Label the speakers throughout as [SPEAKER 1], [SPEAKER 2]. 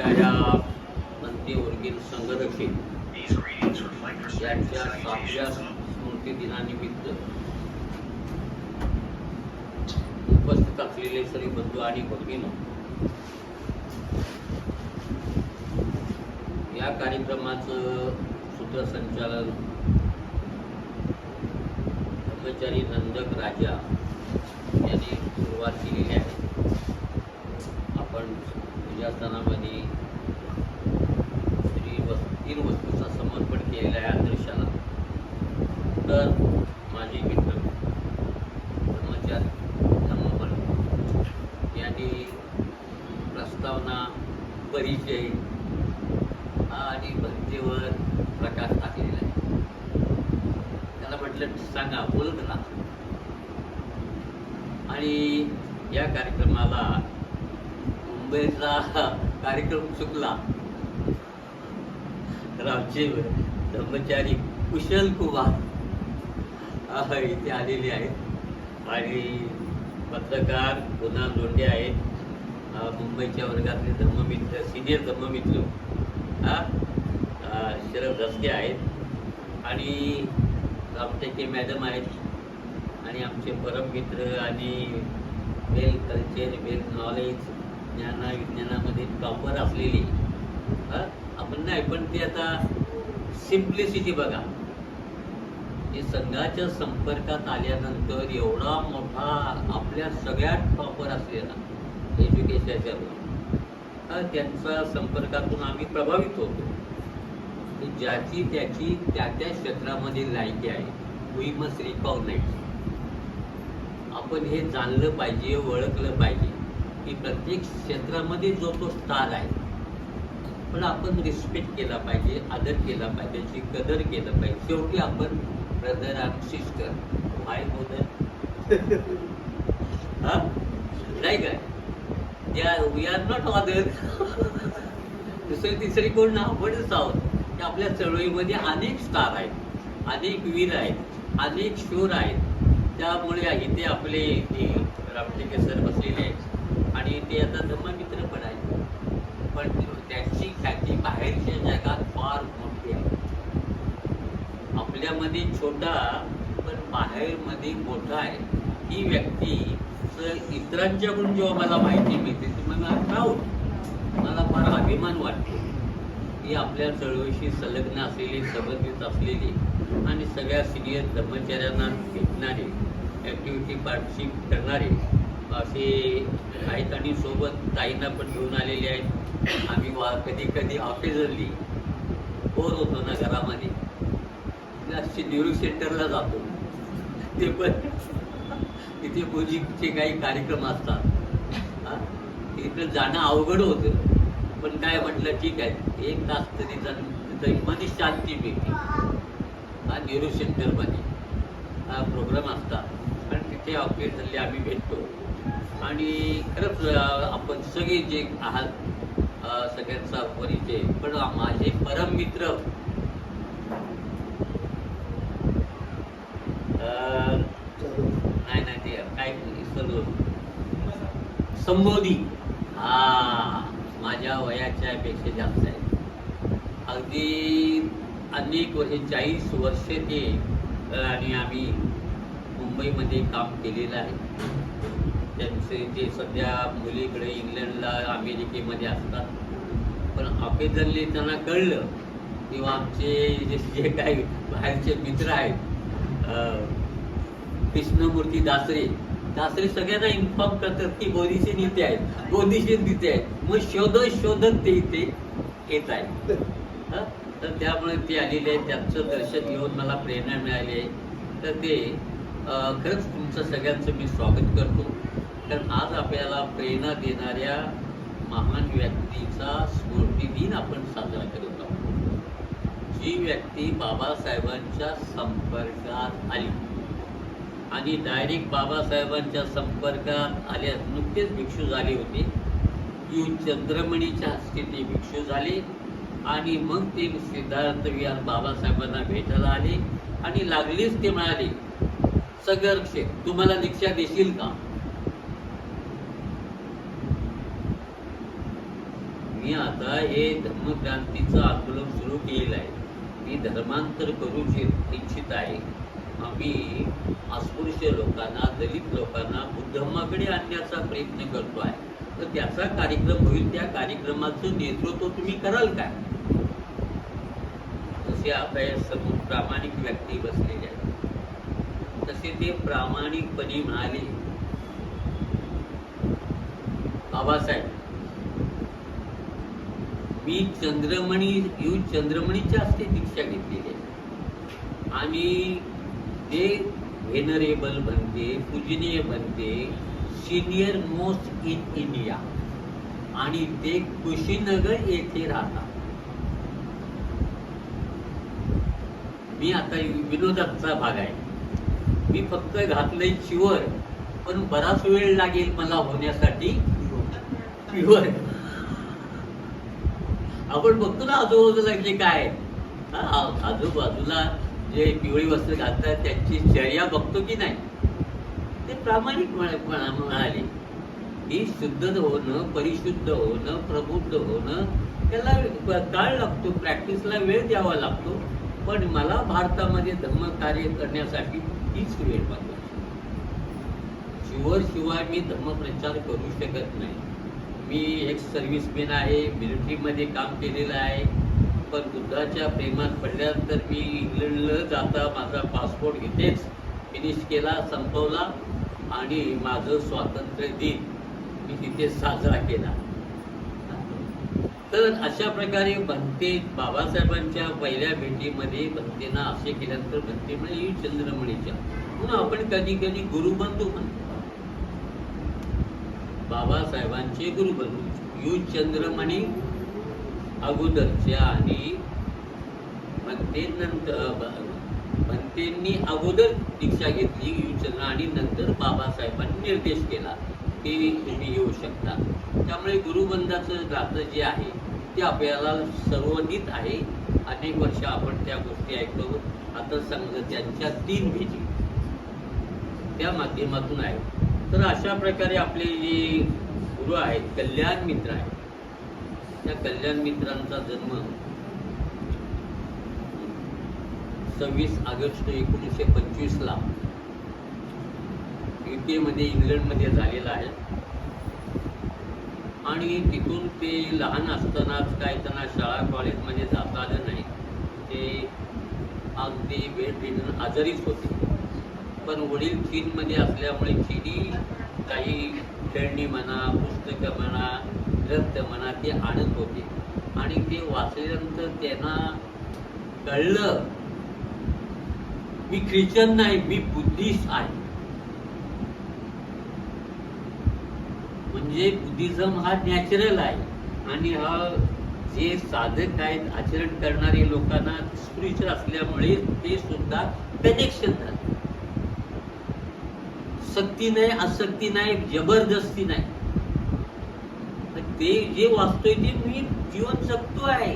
[SPEAKER 1] आमच्या या अंत्यवर्गीय संघरक्षक यांच्या 7व्या स्मृतिदिनानिमित्त उपस्थित असलेले सर्व बंधू आणि भगिनी, या कार्यक्रमाचं सूत्रसंचालन ब्रह्मचारी नंदक राजा यांनी सुरुवात केलेली आहे. आपण पूजास्थानामध्ये तीन वस्तूचा समर्पण केलेला आहे आदर्शाला. तर माझे मित्र ब्रह्मचारी धम्मबळ यांनी प्रस्तावना, परिचय आणि भक्तीवर प्रकाश टाकलेला आहे. त्याला म्हटलं सांगा, बोलत राहा. आणि या कार्यक्रमाला मुंबईचा कार्यक्रम चुकला तर आमचे ब्रह्मचारी कुशल कुमार इथे आलेले आहेत आणि पत्रकार कुणाल लोंढे आहेत, मुंबईच्या वर्गातले धर्ममित्र, सिनियर धर्ममित्र शरद धसके आहेत आणि रामटेके मॅडम आहेत आणि आमचे परममित्र आणि वेल कल्चर, वेल नॉलेज, विज्ञानामध्ये टॉपर असलेली आपण नाही, पण ते आता सिम्प्लिसिटी बघा. हे संघाच्या संपर्कात आल्यानंतर एवढा मोठा आपल्या सगळ्यात टॉपर असलेला एज्युकेशनच्या त्यांच्या संपर्कातून आम्ही प्रभावित होतो. ज्याची त्याची त्या त्या क्षेत्रामध्ये लायकी आहे. We must recognise. आपण हे जाणलं पाहिजे, ओळखलं पाहिजे की प्रत्येक क्षेत्रामध्ये जो तो स्टार आहे, पण आपण रिस्पेक्ट केला पाहिजे, आदर केला पाहिजे, त्याची कदर केलं पाहिजे. शेवटी आपण brother and sister, my brother नाही काय, वी आर नॉट अदर. दुसरी तिसरी कोण ना, आपणच आहोत. की आपल्या चळवळीमध्ये अनेक स्टार आहेत, अनेक वीर आहेत, अनेक शूर आहेत. त्यामुळे इथे आपले रामटेके सर बसलेले आहेत आणि ते आता धर्ममित्र पण आहेत, पण त्याची ख्याती बाहेरच्या जगात फार मोठी आहे. आपल्यामध्ये छोटा पण बाहेरमध्ये मोठा आहे. ही व्यक्ती इतरांच्याकडून जेव्हा मला माहिती मिळते तेव्हा मला प्राऊड, मला फार अभिमान वाटतो की आपल्या चळवळीशी संलग्न असलेली, संबंधित असलेली आणि सगळ्या सिनियर कर्मचाऱ्यांना भेटणारे, ॲक्टिव्हिटी पार्टिसिपेट करणारे असे आहेत. आणि सोबत ताईंना पण घेऊन आलेले आहेत. आम्ही कधी कधी ऑकेजनली बोर होतो ना घरामध्ये, असे न्यूरो सेंटरला जातो. ते पण तिथे म्युझिकचे काही कार्यक्रम असतात, तिथे जाणं अवघड होतं. पण काय म्हटलं, ठीक आहे, 1 तास तरी तिथं मन शांती मिळते. न्यूरो सेंटरमध्ये प्रोग्राम असतात आणि तिथे ऑकेजनली आम्ही भेटतो. आणि खरंच आपण सगळे जे आहात सगळ्यांचा परिचय. पण माझे परम मित्र नाही ते काय सर्व संबोधी, माझ्या वयाच्या पेक्षा जास्त आहे. अगदी अनेक वर्षे, 40 वर्षे ते आणि आम्ही मुंबईमध्ये काम केलेलं आहे. त्यांचे ते सध्या मुलीकडे इंग्लंडला, अमेरिकेमध्ये असतात. पण ऑकेजनली त्यांना कळलं किंवा आमचे जे काही बाहेरचे मित्र आहेत, कृष्णमूर्ती दासरे सगळ्यांना इन्फॉर्म करतात की बोधीचे नेते आहेत, बोधीचे नेते आहेत. मग शोधत ते इथे येत आहेत. तर त्यामुळे ते आलेले आहेत. त्यांचं दर्शन घेऊन मला प्रेरणा मिळाली आहे. तर ते खरंच तुमचं सगळ्यांचं मी स्वागत करतो. कारण आज आपल्याला प्रेरणा देणाऱ्या महान व्यक्तीचा स्मृतिदिन आपण साजरा करत आहोत. जी व्यक्ती बाबासाहेबांच्या संपर्कात आली आणि डायरेक्ट बाबासाहेबांच्या संपर्कात आल्या, नुकतेच भिक्षू झाले होते. यू चंद्रमणीच्या हस्ते ते भिक्षू झाले आणि मग ते सिद्धार्थ विहार बाबासाहेबांना भेटायला आले आणि लागलीच ते म्हणाले, संघरक्षक तुम्हाला दीक्षा देशील का? मी आता हे धर्मक्रांतीचं आंदोलन सुरू केलेलं आहे. मी धर्मांतर करू इच्छित आहे. आम्ही अस्पृश्य लोकांना, दलित लोकांना बुद्धधम्माकडे आणण्याचा प्रयत्न करतो आहे. तर त्याचा कार्यक्रम होईल. त्या कार्यक्रमाचं नेतृत्व तुम्ही कराल काय? तसे आता हे सर्व प्रामाणिक व्यक्ती बसलेले आहेत. तसे ते प्रामाणिकपणे म्हणाले, बाबासाहेब, मी चंद्रमणीच्या हस्ते दीक्षा घेतलेली आहे आणि ते व्हेनरेबल बनते, पूजनीय बनते, सिनियर मोस्ट इन इंडिया आणि ते कुशीनगर येथे राहतात. मी आता विनोदाचा भाग आहे. मी फक्त घातलंय चिवर, पण बराच वेळ लागेल मला होण्यासाठी प्युअर. आपण बघतो ना आजूबाजूला जे काय आजूबाजूला जे पिवळी वस्त्र घालतात त्यांची चर्या बघतो की नाही. ते प्रामाणिक म्हणाले की शुद्ध होणं, परिशुद्ध होणं, प्रबुद्ध होणं त्याला काळ लागतो, प्रॅक्टिसला वेळ द्यावा लागतो. पण मला भारतामध्ये धर्मकार्य करण्यासाठी हीच वेळ पाहिजे. शिवाय मी धर्मप्रचार करू शकत नाही. मी एक सर्व्हिसमॅन आहे, मिलिटरीमध्ये काम केलेलं आहे. पण बुद्धाच्या प्रेमात पडल्यानंतर मी इंग्लंडला जाता माझा पासपोर्ट इथेच फिनिश केला, संपवला आणि माझं स्वातंत्र्य दिन मी तिथे साजरा केला. तर अशा प्रकारे भंते बाबासाहेबांच्या पहिल्या भेटीमध्ये भंतेना असे केल्यानंतर भंते म्हणजे चंद्रमणीच्या म्हणून आपण कधी कधी गुरुबंधू म्हणतो. बाबासाहेबांचे गुरुबंधू यू चंद्रमणी अगोदरच्या आणि भंतेंनी अगोदर दीक्षा घेतली यू चंद्र आणि नंतर बाबासाहेबांनी निर्देश केला की तुम्ही येऊ शकता. त्यामुळे गुरुबंधाचं नातं जे आहे ते आपल्याला सर्वनित आहे. अनेक वर्ष आपण त्या गोष्टी ऐकतो. आता समजा त्यांच्या 3 भेटी त्या माध्यमातून आहेत. तर अशा प्रकारे आपले जे गुरु आहेत, कल्याण मित्र आहेत, त्या कल्याण मित्रांचा जन्म 26 ऑगस्ट 1925 UK मध्ये, इंग्लंडमध्ये झालेला आहे. आणि तिथून ते लहान असतानाच काय त्यांना शाळा कॉलेजमध्ये जाता आलं नाही. ते अगदी बेडरिडन आजारीच होते. पण वडील चीनमध्ये असल्यामुळे चीनी काही खेळणी म्हणा, पुस्तकं म्हणा, ग्रंथ म्हणा ते आणत होते. आणि ते वाचल्यानंतर त्यांना कळलं मी ख्रिश्चन नाही, मी बुद्धिस्ट आहे. म्हणजे बुद्धिझम हा नॅचरल आहे आणि हा जे साधक आहेत, आचरण करणारे लोकांना स्पिरिच्युअल असल्यामुळे ते सुद्धा कनेक्शन झालं. सक्ती नाही, आसक्ती नाही, जबरदस्ती नाही. ते जे वाचतोय ते मी जीवन जगतो आहे,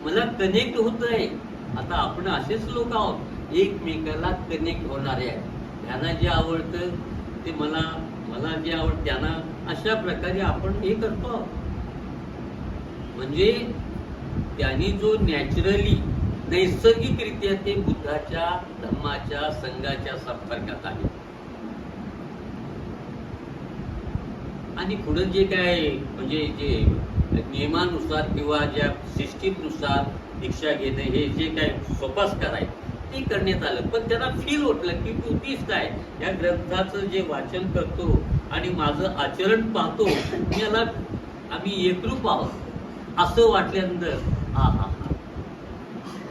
[SPEAKER 1] मला कनेक्ट होत आहे. आता आपण असेच लोक आहोत एकमेकाला कनेक्ट होणारे आहेत. त्यांना जे आवडतं ते मला जे आवडतं त्यांना, अशा प्रकारे आपण हे करतो आहोत. म्हणजे त्यांनी जो नॅचरली नैसर्गिकरित्या ते बुद्धाच्या धम्माच्या संघाच्या संपर्कात आहे. आणि पुढे जे काय म्हणजे जे नियमानुसार किंवा ज्या सिस्टीमनुसार दीक्षा घेणे हे जे काय सोपास्कार आहे ते करण्यात आलं. पण त्यांना फील होतलं की बुद्धिस्ट आहे, या ग्रंथाचं जे वाचन करतो आणि माझं आचरण पाहतो याला आम्ही एकरूप आहोत असं वाटल्यानंतर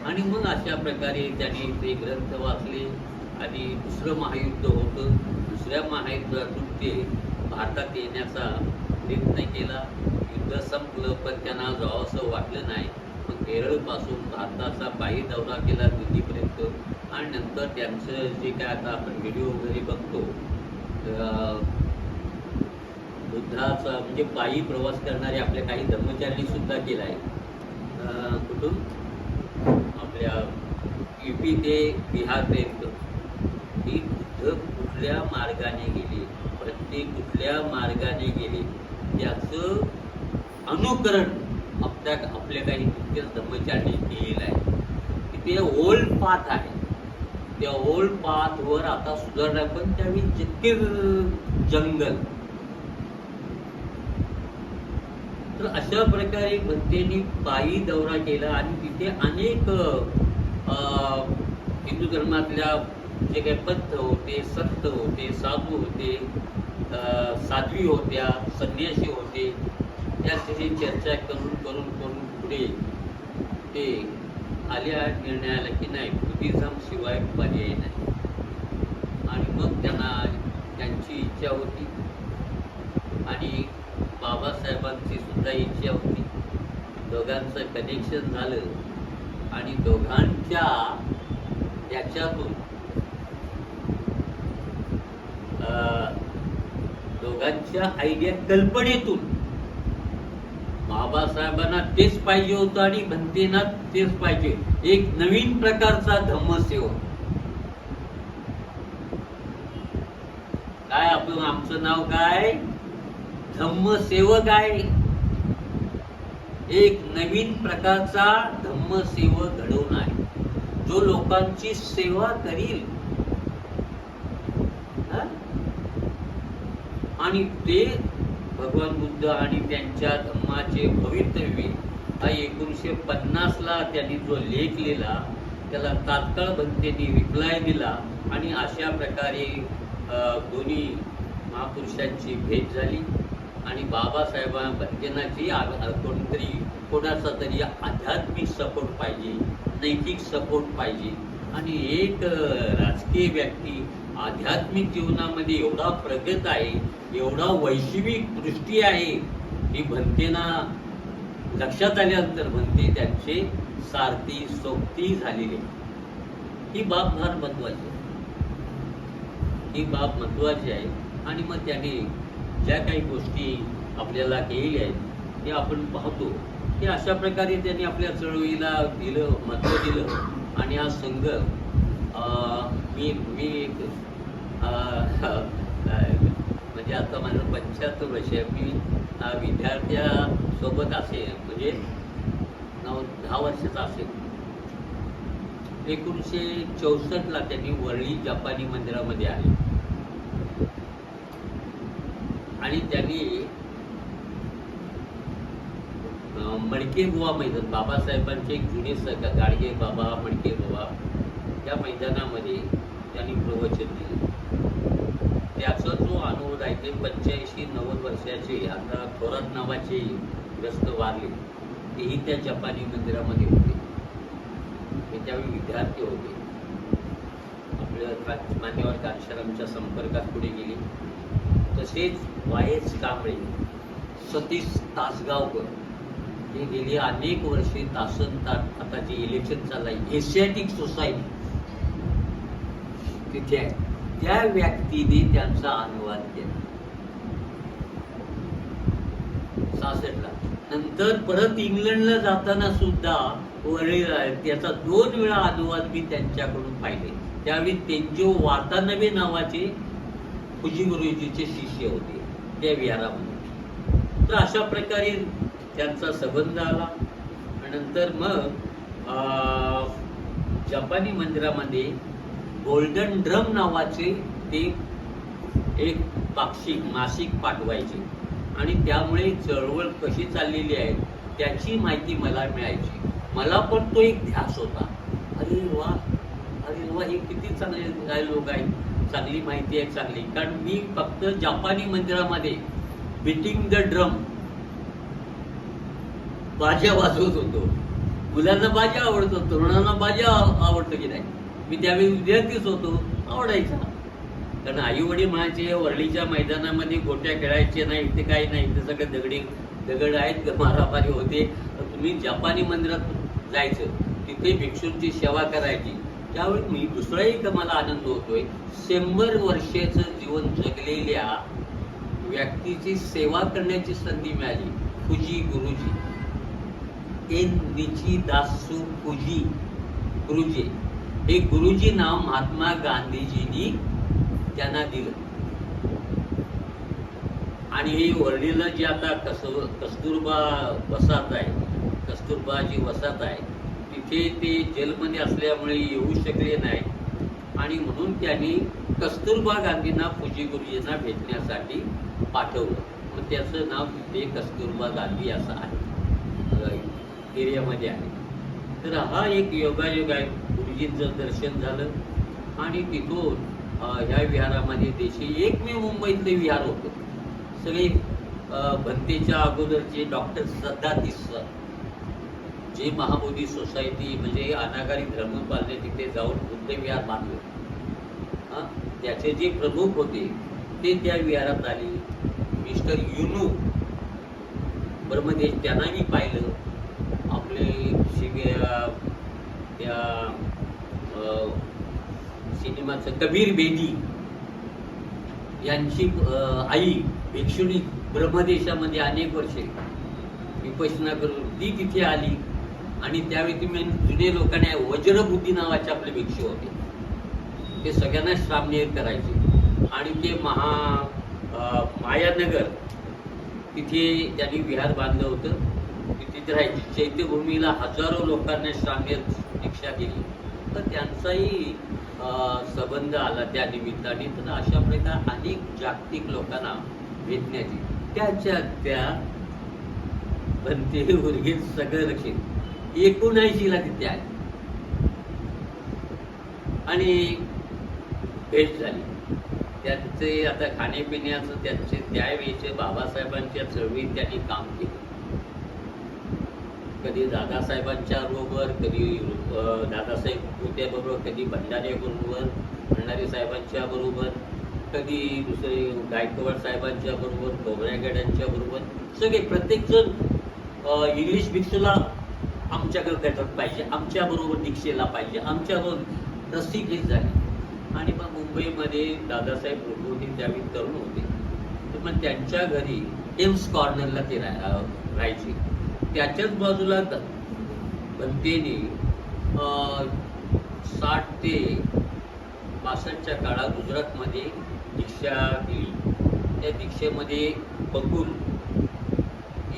[SPEAKER 1] आणि मग अशा प्रकारे त्यांनी ते ग्रंथ वाचले. आणि दुसरं महायुद्ध होतं. दुसऱ्या महायुद्धातून ते भारतात येण्याचा प्रयत्न केला. युद्ध संपलं पण त्यांना जावं असं वाटलं नाही. मग केरळपासून भारताचा पायी दौरा केला दिल्लीपर्यंत. आणि नंतर त्यांचं जे काय आता आपण व्हिडिओ वगैरे बघतो बुद्धाचा म्हणजे पायी प्रवास करणारे आपल्या काही धर्मचाऱ्यांनी सुद्धा केला आहे. कुठून आपल्या UP ते बिहारपर्यंत की बुद्ध कुठल्या मार्गाने गेले, प्रत्येक कुठल्या मार्गाने गेले याचं अनुकरण आपल्या काही धम्मचारी केलेलं आहे की ते ओल्ड पाथ आहे. त्या ओल्ड पाथवर आता सुधारणा, पण त्यावेळी जितके जंगल. तर अशा प्रकारे भंतेनी पायी दौरा केला आणि तिथे अनेक हिंदू धर्मातल्या जे काही पंथ होते, संत होते, साधू होते, साध्वी होत्या, संन्यासी होते, त्यासाठी चर्चा करून करून करून पुढे ते आल्या निर्णयाला की नाही, बुद्धिझम शिवाय पर्याय नाही. आणि मग त्यांची इच्छा होती आणि बाबासाहेबांची सुद्धा इच्छा होती. दोघांचं कनेक्शन झालं आणि दोघांच्या याच्यातून दोघांच्या आयडिया, कल्पनेतून बाबासाहेबांना तेच पाहिजे होतं आणि भंतेना तेच पाहिजे, एक नवीन प्रकारचा धम्मसेवक. काय आमचं नाव काय? धम्मसेवक आहे. एक नवीन प्रकारचा धम्मसेवक घडवून आहे, जो लोकांची सेवा करील. आणि ते भगवान बुद्ध आणि त्यांच्या धम्माचे भवितव्य हा 1950ला त्यांनी जो लेख लिहिला त्याला तात्काळ भंतेनी रिप्लाय दिला आणि अशा प्रकारे दोन्ही महापुरुषांची भेट झाली. आणि बाबासाहेबांना भंतेनाची कोणाचा तरी आध्यात्मिक सपोर्ट पाहिजे, नैतिक सपोर्ट पाहिजे. आणि एक राजकीय व्यक्ती आध्यात्मिक जीवनामध्ये एवढा प्रगत आहे, एवढा वैश्विक दृष्टी आहे, ही भंतेना लक्षात आल्यानंतर भंते त्यांचे सारथी सोबती झालेले. ही बाब फार महत्वाची आहे, ही बाब महत्वाची आहे. आणि मग त्याने ज्या काही गोष्टी आपल्याला केलेल्या आहेत ते आपण पाहतो की अशा प्रकारे त्यांनी आपल्या चळवळीला महत्त्व दिलं. आणि हा संघ मी म्हणजे आता माझं 75 वर्ष आहे. मी विद्यार्थ्यासोबत असेल म्हणजे 9-10 वर्षाचा असेल. 1964ला त्यांनी वरळी जपानी मंदिरामध्ये आले आणि त्यांनी मडके बुवा मैदान, बाबासाहेबांचे एक जुने गाडगे बाबा, मडके बुवा, त्या मैदानामध्ये त्यांनी प्रवचन दिले. त्याचा जो अनुभव आहे ते 85-90 वर्षाचे आता थोरात नावाचे ग्रस्त वारले, तेही त्या जपानी मंदिरामध्ये होते. ते त्यावेळी विद्यार्थी होते. आपल्या मान्यवर कांशारामच्या संपर्कात पुढे गेले. तसेच वायच कांबळे, सतीश तासगावकर, हे गेली अनेक वर्षे तासन-तास आता जे इलेक्शन चाललंय एशियाटिक सोसायटी तिथे आहे, त्या व्यक्तीने त्यांचा अनुवाद केला 66ला. नंतर परत इंग्लंडला जाताना सुद्धा त्याचा 2 वेळा अनुवाद मी त्यांच्याकडून पाहिले. त्यावेळी तेंजो वातानबे नावाचे फुजी गुरुजीचे शिष्य होते त्या विहारामध्ये. तर अशा प्रकारे त्यांचा संबंध आला. नंतर मग जपानी मंदिरामध्ये गोल्डन ड्रम नावाचे ते एक पाक्षिक मासिक पाठवायचे आणि त्यामुळे चळवळ कशी चाललेली आहे त्याची माहिती मला मिळायची. मला पण तो एक ध्यास होता. अरे वा हे किती चांगले लोक आहेत, चांगली माहिती आहे, चांगली. कारण मी फक्त जपानी मंदिरामध्ये बीटिंग द ड्रम बाजा वाजवत होतो. मुलांना बाजा आवडतो, तरुणांना बाजा आवडतं की नाही. मी त्यावेळी विद्यार्थीच होतो, आवडायचा. कारण आई वडील म्हणायचे वरळीच्या मैदानामध्ये गोट्या खेळायचे नाही, ते काही नाही, ते सगळे दगड आहेत, मारामारी होते. तुम्ही जपानी मंदिरात जायचं, तिथे भिक्षूंची सेवा करायची. त्यावेळी मी दुसरा एक मला आनंद होतोय, 100 वर्षाचं जीवन जगलेल्या व्यक्तीची सेवा करण्याची संधी मिळाली. फुजी गुरुजी, एन निचिदासू फुजी गुरुजी, हे गुरुजी नाव महात्मा गांधीजींनी त्यांना दिलं. आणि ही वरळीला जी आता कस्तुरबा वसाहत आहे, कस्तुरबाची वसाहत आहे, तिथे ते जेलमध्ये असल्यामुळे येऊ शकले नाही आणि म्हणून त्यांनी कस्तुरबा गांधींना फुजी गुरुजींना भेटण्यासाठी पाठवलं. मग त्याचं नाव तिथे कस्तुरबा गांधी असं आहे, एरियामध्ये आहे. तर हा एक योगायोग आहे. गुरुजींचं दर्शन झालं आणि तिथून ह्या विहारामध्ये देशी एकमेव मुंबईतलं विहार होतं. सगळे भंतेच्या अगोदरचे डॉक्टर सद्दातीस जे महाबोधी सोसायटी म्हणजे अनागारी धर्मपालने तिथे जाऊन बुद्ध विहार बांधलं, त्याचे जे प्रमुख होते ते त्या विहारात आले. मिस्टर युनू ब्रह्मदेश त्यांना मी पाहिलं. आपले त्या सिनेमाचं कबीर बेदी यांची आई भिक्षुणी ब्रह्मदेशामध्ये अनेक वर्षे विपश्यना करून ती तिथे आली आणि त्यावेळी तुम्ही जुने लोकांनी वज्रबुद्धी नावाचे आपले भिक्षू होते, ते सगळ्यांना श्रामनिर करायचे आणि ते मायानगर तिथे त्यांनी विहार बांधलं होतं. तिथे राहायची. चैत्यभूमीला हजारो लोकांना श्रामनिर दीक्षा दिली. तर त्यांचाही संबंध आला त्या निमित्ताने. तर अशा प्रकारे अनेक जागतिक लोकांना भेटण्याची त्याच्या त्या बनते उर्गीत सगळं रक्षित 79ला तिथे आहे आणि भेट झाली. त्यांचे आता खाण्यापिण्याचं त्यांचे त्यावेळेचे बाबासाहेबांच्या चळवळीत त्यांनी काम केलं. कधी दादासाहेबांच्या बरोबर, कधी दादासाहेब होत्याबरोबर, कधी भंडारे बरोबर, भंडारे साहेबांच्या बरोबर, कधी दुसरे गायकवाड साहेबांच्या बरोबर, खोबऱ्यागड्यांच्या बरोबर, सगळे प्रत्येकजण इंग्लिश भिक्षूला आमच्याकडे भेटत पाहिजे, आमच्याबरोबर दीक्षेला पाहिजे, आमच्याबरोबर रस्सीखेच झाली. आणि मग मुंबईमध्ये दादासाहेब प्रभू त्यावेळी तरुण होते. तर मग त्यांच्या घरी एम्स कॉर्नरला ते राहायचे. त्याच्याच बाजूला बनतेने 60 ते 62च्या काळात गुजरातमध्ये दीक्षा दिली. त्या दीक्षेमध्ये बकुल,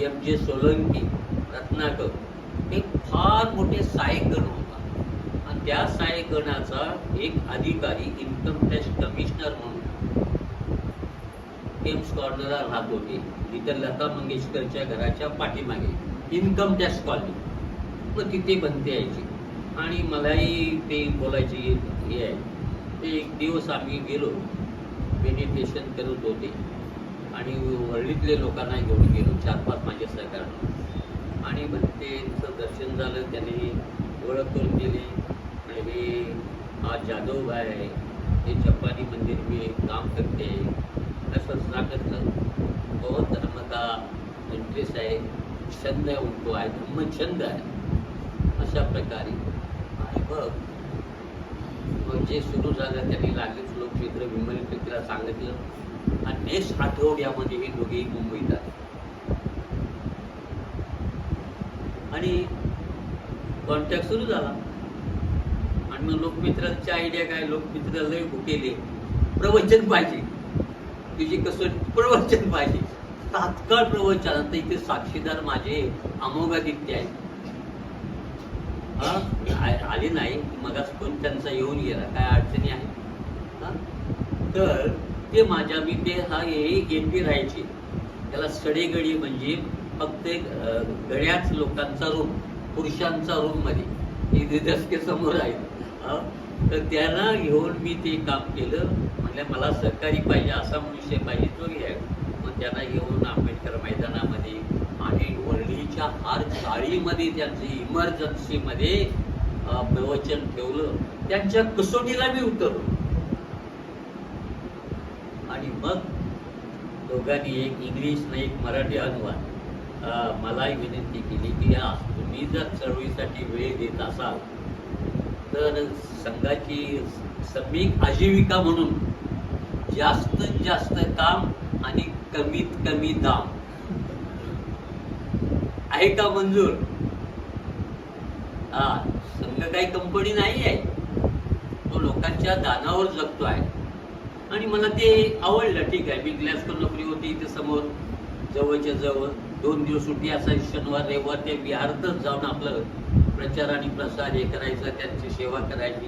[SPEAKER 1] M.J. सोलंकी, रत्नाकर एक फार मोठे सहाय्यकगण होता आणि त्या सहाय्यकगणाचा एक अधिकारी इन्कम टॅक्स कमिशनर म्हणून एम्स कॉर्नरला राहत होते. तिथे लता मंगेशकरच्या घराच्या पाठीमागे इन्कम टॅक्स कॉलनी. मग तिथे बनते यायची आणि मलाही ते बोलायची हे आहे. ते एक दिवस आम्ही गेलो, मेडिटेशन करत होते आणि वरळीतले लोकांना घेऊन गेलो, 4-5 माझे सहकारी. आणि बनतेचं दर्शन झालं, त्याने ओळख करून दिली. आणि हे हा जाधवभाई आहे, हे चप्पानी मंदिर मी काम करते असं सांगितलं. बहुत धर्म का इंटरेस्ट आहे, छंद आहे, उनको आहे, धम्मछंद आहे अशा प्रकारे. आणि मग जे सुरू झालं त्यांनी लागलीच लोकमित्र विमल तिला सांगितलं आणि नेक्स्ट आठवड्यामध्ये हे दोघेही मुंबईत आले आणि कॉन्टॅक्ट सुरू झाला. आणि मग लोकमित्रांची आयडिया काय, लोकमित्र लय भुकेले, प्रवचन पाहिजे, तुझी कसोटी प्रवचन पाहिजे, तात्काळ प्रवचन. आता इथे साक्षीदार माझे अमोघादित्य आहेत, आले नाही मग पण त्यांचा येऊन गेला, काय अडचणी आहे. तर ते माझ्या मी ते हा एपी राहायचे. त्याला सडेगडी म्हणजे फक्त गड्याच लोकांचा रूम, पुरुषांचा रूम मध्ये इथे समोर आहे. तर त्यांना घेऊन मी ते काम केलं. म्हटलं मला सहकारी पाहिजे, असा मनुष्य पाहिजे, तो घ्या. मग त्यांना घेऊन आंबेडकर मैदानामध्ये आणि वरळीच्या हार चाळीमध्ये त्यांचं इमर्जन्सीमध्ये प्रवचन ठेवलं. त्यांच्या कसोटीला मी उतरलो आणि मग दोघांनी एक इंग्लिश नाही एक मराठी अनुवाद मलाही विनंती केली की तुम्ही जर चळवळीसाठी वेळ देत असाल तर संघाची सम्यक आजीविका म्हणून जास्तीत जास्त काम आणि कमीत कमी दाम आहे का मंजूर? संघ काही कंपनी नाही आहे, तो लोकांच्या दानावर जगतो आहे. आणि मला ते आवडलं. ठीक आहे, मी ग्लासकर नोकरी होती इथे समोर जवळच्या जवळ. 2 दिवस सुट्टी असायची, शनिवार रविवार ते विहारातच जाऊन आपलं प्रचार आणि प्रसार हे करायचं, त्यांची सेवा करायची,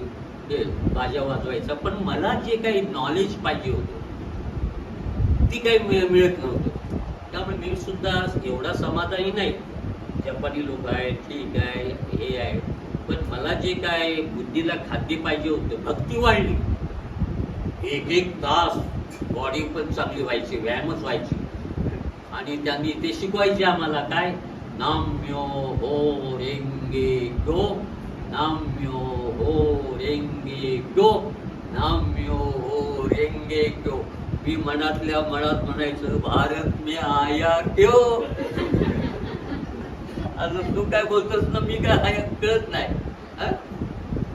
[SPEAKER 1] हे बाजा वाजवायचा. पण मला जे काही नॉलेज पाहिजे होतं ती काही मिळत नव्हतं. त्यामुळे मी सुद्धा एवढा समाधानी नाही. जपानी लोक आहेत, ठीक आहे, हे आहे, पण मला जे काय बुद्धीला खाद्य पाहिजे होतं, भक्ती वाढली. 1 तास बॉडी पण चांगली व्हायची, व्यायामच व्हायची. आणि त्यांनी ते शिकवायचे आम्हाला काय, नाम्यो हो रेंगे गो, नाम्यो हो रेंगे गो, नाम्यो हो रेंगे गो. मी मनातल्या मनात म्हणायचं, भारत में आया क्यों. अजून तू काय बोलतोस ना, मी काय कळत नाही.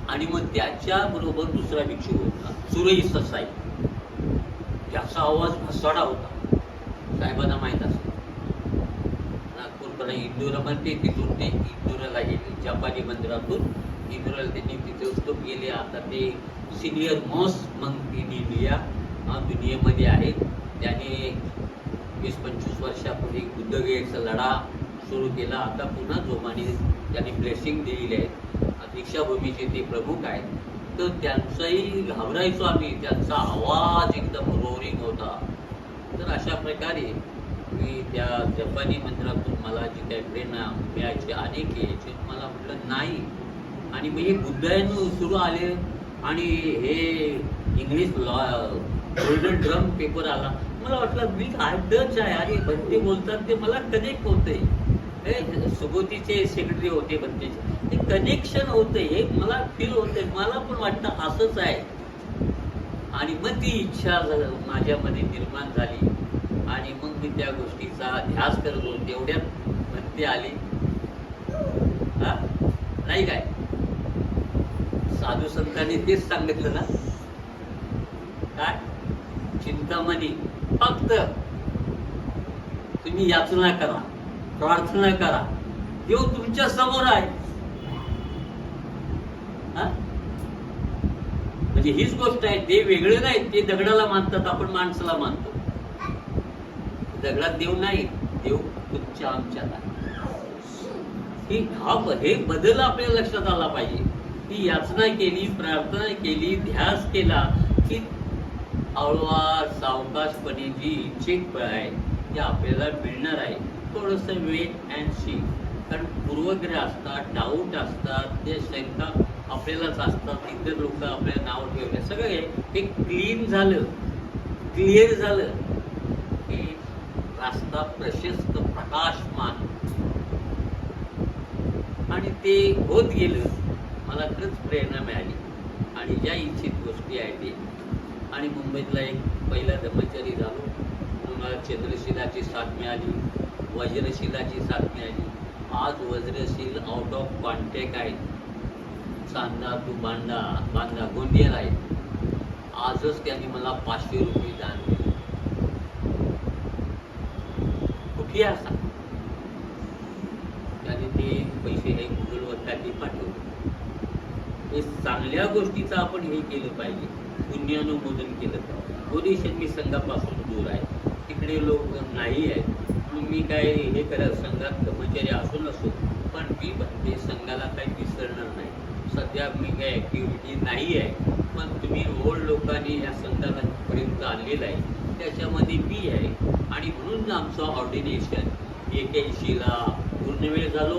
[SPEAKER 1] आणि मग त्याच्या बरोबर दुसरा भिक्षू होता, सुरई ससाई. त्याचा आवाज भसाडा होता, साहेबांना माहीत असतो. नागपूरकडे इंदोरमध्ये, तिथून ते इंदोरला गेले, जपानी मंदिरातून इंदोरला त्यांनी तिथे स्टॉप गेले. आता ते senior most monk in India दुनियेमध्ये आहेत. त्याने 20-25 वर्षापूर्वी बुद्धगयेचा लढा सुरू केला. आता पुन्हा जोमाने त्यांनी ब्लेसिंग दिलेली आहे. दीक्षाभूमीचे ते प्रमुख आहेत. तर त्यांचाही घाबरायचो आम्ही, त्यांचा आवाज एकदम रोरिंग होता. तर अशा प्रकारे मी त्या जपानी मंदिरातून मला जी काही प्रेरणा मिळायची, अनेक यायचे. मला म्हटलं नाही. आणि मग हे बुद्धायन सुरू आले आणि हे इंग्लिश गोल्डन ड्रम पेपर आला. मला वाटलं मी काय डच आहे, आणि भंते बोलतात ते मला कनेक्ट होते. सुबोधीचे सेक्रेटरी होते भंतेचे, ते कनेक्शन होते, हे मला फील होते. मला पण वाटतं असंच आहे. आणि मग ती इच्छा माझ्यामध्ये निर्माण झाली. आणि मग मी त्या गोष्टीचा ध्यास करत होतो. तेवढ्यात भंते आले. नाही काय, साधू संतांनी तेच सांगितलं ना, काय चिंतामणी फक्त तुम्ही याचना करा, प्रार्थना करा, देव तुमच्या समोर आहे. म्हणजे हीच गोष्ट आहे. ते वेगळे नाही, ते दगडाला मानतात, आपण माणसाला मानतो. दगडात देव नाही, देव तुमच्या आमच्यात आहे. हे बदल आपल्या लक्षात आला पाहिजे. ती याचना केली, प्रार्थना केली, ध्यास केला की हळूवार सावकाशपणे जी इच्छित फळ आहे ते आपल्याला मिळणार आहे. थोडंसं वेट अँड सी. कारण पूर्वग्रह असतात, डाऊट असतात, ते शंका आपल्यालाच असतात. इतर लोक आपल्याला नाव ठेवले, सगळं हे क्लीन झालं, क्लिअर झालं की रास्ता प्रशस्त, प्रकाशमान. आणि ते होत गेलं. मला खरंच प्रेरणा मिळाली. आणि ज्या इच्छित गोष्टी आहेत ते. आणि मुंबईतला एक पहिला ब्रह्मचारी झालो. मला चंद्रशिलाची साथ मिळाली, वज्रशिलाची साथ मिळाली. आज वज्रशील आउट ऑफ कॉन्टॅक्ट आहेत. चांदा तू बांधा गोंदियाला आहे. आजच त्यांनी मला 500 रुपये दान दिले. कुठे असा त्याने ते पैसे हे गुगलवर काही पाठवले. हे चांगल्या गोष्टीचं आपण हे केलं पाहिजे, पुण्यानुमोदन केलं पाहिजे. डोनेशन मी संघापासून दूर आहे, तिकडे लोक नाही आहेत. मी काय हे करत, संघात कर्मचारी असो नसो, पण मी ते संघाला काही विसरणार नाही. सध्या मी काही ॲक्टिव्हिटी नाही आहे, पण तुम्ही ओल्ड लोकांनी या संघाला पर्यंत आणलेलं आहे, त्याच्यामध्ये मी आहे. आणि म्हणून आमचं ऑर्डिनेशन 81ला पूर्णवेळ झालो,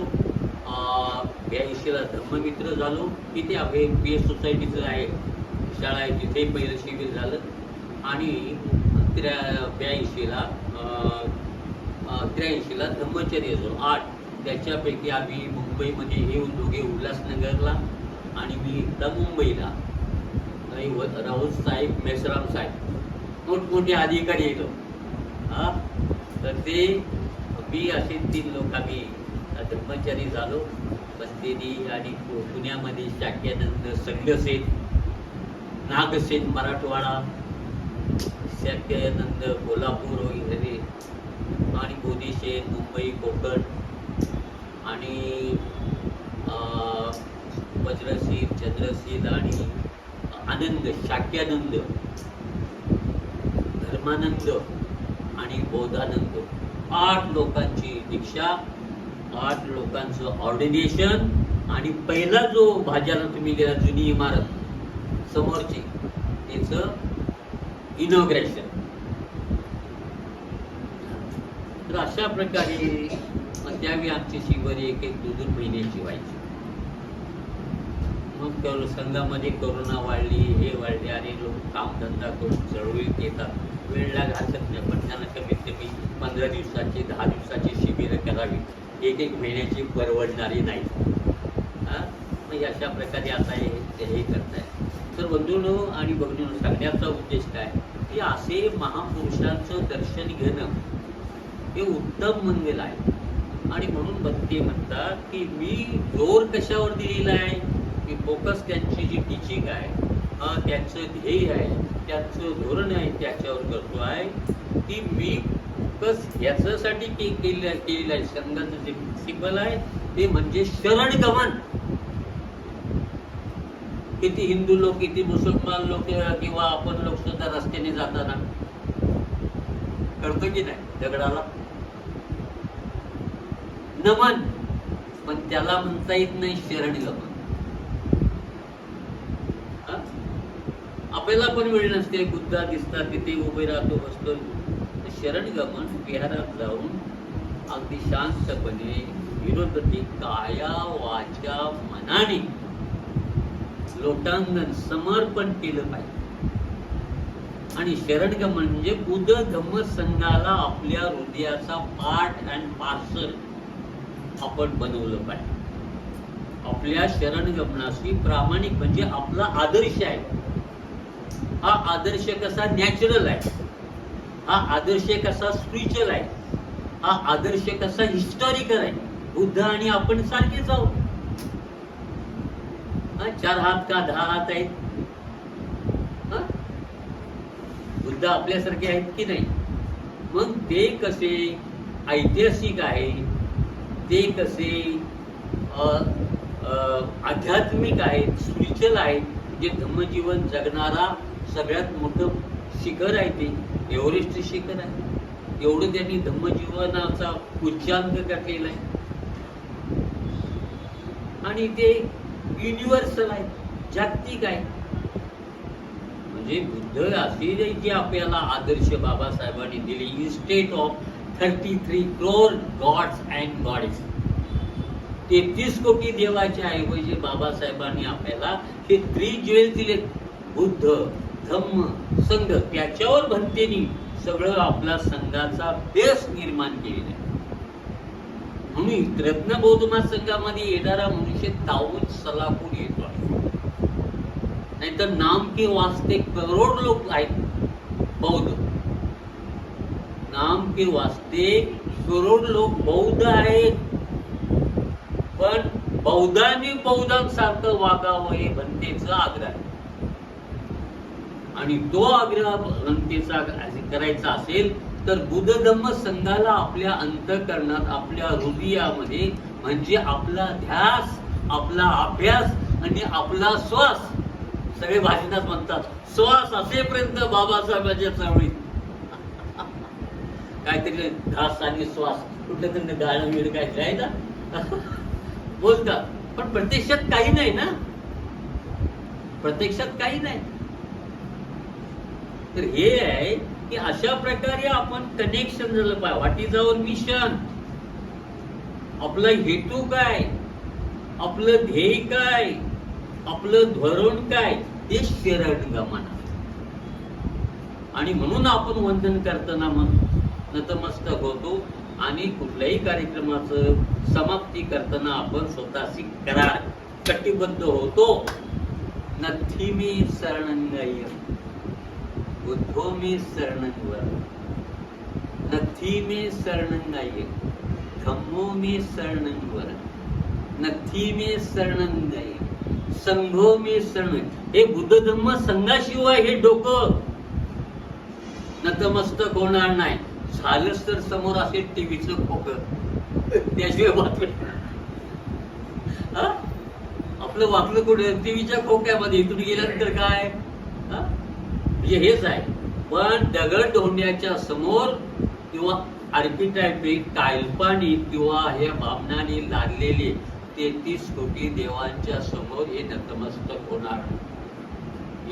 [SPEAKER 1] 82ला धम्ममित्र झालो. तिथे आपले PS सोसायटीचं आहे, शाळा आहे, तिथे पहिलं शिबिर झालं. आणि 83ला धम्मचर्य झालो 8. त्याच्यापैकी आम्ही मुंबईमध्ये येऊन दोघे उल्हासनगरला आणि मी एकदा मुंबईला. राऊत साहेब, मेसराम साहेब मोठमोठे अधिकारी येतो. तर ते मी असे 3 लोक आम्ही धर्मचारी झालो. बसलेली. आणि पुण्यामध्ये शाक्यानंद संघसेन, नागसेन मराठवाडा, शाक्यानंद कोल्हापूर वगैरे, आणि बोधीशेन मुंबई कोकण, आणि वज्रशील, चंद्रशील आणि आनंद शाक्यानंद ब्रह्मानंद आणि बोधानंद, 8 लोकांची दीक्षा, 8 लोकांचं ऑर्डिनेशन, आणि पहिला जो भाज्याला तुम्ही गेला जुनी इमारत समोरची त्याचं इनॉग्रेशन. तर अशा प्रकारे त्यावेळी आमची शिबिर 1-2 महिन्याची व्हायची. मग संघामध्ये करोना वाढली, हे वाढले, आणि लोक कामधंदा करून चळवळीत येतात, वेळ घालत नाही. पण त्यांना कमीत कमी 15 दिवसाची 10 दिवसाची शिबिरं करावी, 1 महिन्याची परवडणारी नाही. मग अशा प्रकारे आता हे करताय. तर बंधूंनो आणि भगिनींनो, सांगण्याचा उद्देश काय की असे महापुरुषांचं दर्शन घेणं हे उत्तम मंगल आहे. आणि म्हणून भक्ती म्हणतात की मी जोर कशावर दिलेला आहे, की फोकस त्यांची जी टीचिंग आहे, त्यांचं ध्येय आहे, त्यांचं धोरण आहे, त्याच्यावर करतो आहे. की मी फोकस याच्यासाठी केलेलं आहे. संघाचं जे प्रिन्सिपल आहे ते म्हणजे शरणगमन. किती हिंदू लोक, किती मुसलमान लोक किंवा आपण लोक सुद्धा रस्त्याने जाताना करतो की नाही, दगडाला नमन, पण त्याला म्हणता येत नाही शरणगमन. आपल्याला पण वेळ नसते, बुद्धा दिसतात तिथे उभे राहतो, बसतो. शरणगमन विहारात जाऊन अगदी शांतपणे विरोधती काया वाचा मनाने लोटांगण समर्पण केलं पाहिजे. आणि शरणगमन म्हणजे बुद्ध धम्म संघाला आपल्या हृदयाचा पार्ट अँड पार्सल आपण बनवलं पाहिजे. आपल्या शरणगमनाशी प्रामाणिक म्हणजे आपला आदर्श आहे. हा आदर्श कसा नॅचरल आहे, हा आदर्श कसा स्पिरिच्युअल आहे, हा आदर्श कसा हिस्टॉरिकल आहे. बुद्ध आणि आपण सारखेच आहोत. 4 हात का 10 हात आहेत? बुद्ध आपल्यासारखे आहेत की नाही? मग ते कसे ऐतिहासिक आहे, ते कसे आध्यात्मिक आहेत, स्पिरिच्युअल आहेत. जे धम्मजीवन जगणारा सगळ्यात मोठं शिखर आहे ते एव्हरेस्ट शिखर आहे. एवढं त्यांनी धम्मजीवनाचा उच्चांक गाठलेला आहे. आणि ते युनिव्हर्सल आहे, जागतिक आहे. म्हणजे बुद्ध असे जे आपल्याला आदर्श बाबासाहेबांनी दिले, instead of 33 crore gods and goddess, 33 कोटी देवाच्या ऐवजी बाबासाहेबांनी आपल्याला हे 3 ज्वेल दिले, बुद्ध धम्म संघ. त्याच्यावर भंतेनी सगळं आपला संघाचा बेस निर्माण केलेला आहे. म्हणून रत्न बौद्ध महासंघामध्ये येणारा मनुष्य तावून सलाखून येतो आहे. नाहीतर नाम के वास्ते करोड लोक आहेत बौद्ध, नाम के वास्ते करोड लोक बौद्ध आहेत. पण बौद्धांनी बौद्धांसारखं वागावं हे भंतेचा आग्रह आहे. आणि तो आग्रह भंतेचा करायचा असेल तर बुद्ध धम्म संघाला आपल्या अंतःकरणात, आपल्या हृदयामध्ये, म्हणजे आपला ध्यास, आपला अभ्यास आणि आपला श्वास, सगळे भाषणात म्हणतात श्वास असेपर्यंत बाबासाहेबांच्या चळवळीत काहीतरी ध्यास आणि श्वास कुठलं तरी गाणं मिळ काय आहे ना बोलतात, पण प्रत्यक्षात काही नाही ना, प्रत्यक्षात काही नाही. तर हे आहे की अशा प्रकारे आपण कनेक्शन झालं पाहिजे. व्हॉट इज आवर मिशन, आपला हेतू काय, आपलं ध्येय काय, आपलं धोरण काय, ते शरणगमन. आणि म्हणून आपण वंदन करताना नतमस्तक होतो. आणि कुठल्याही कार्यक्रमाचं समाप्ती करताना आपण स्वतःशी करार कटिबद्ध होतो. नथी मे शरणंगाय बुद्धो मे शरणंगवर, नथी मे शरणंगाय धम्मो मे शरणंगवर, नथी मे शरणंगाय संघो मे शरण. हे बुद्ध धम्म संघाशिवाय हे डोकं नतमस्तक होणार नाही. झालंच तर समोर असेल टीव्हीचं खोकं, त्याशिवाय बातमी. आपलं वाकलं कुठे टीव्हीच्या खोक्यामध्ये, इथून गेल्यानंतर काय म्हणजे हेच आहे. पण दगडधोंड्याच्या समोर किंवा आर्किटायपिक काल्पनिक किंवा हे भावनाने लादलेले 33 कोटी देवांच्या समोर हे नतमस्तक होणार.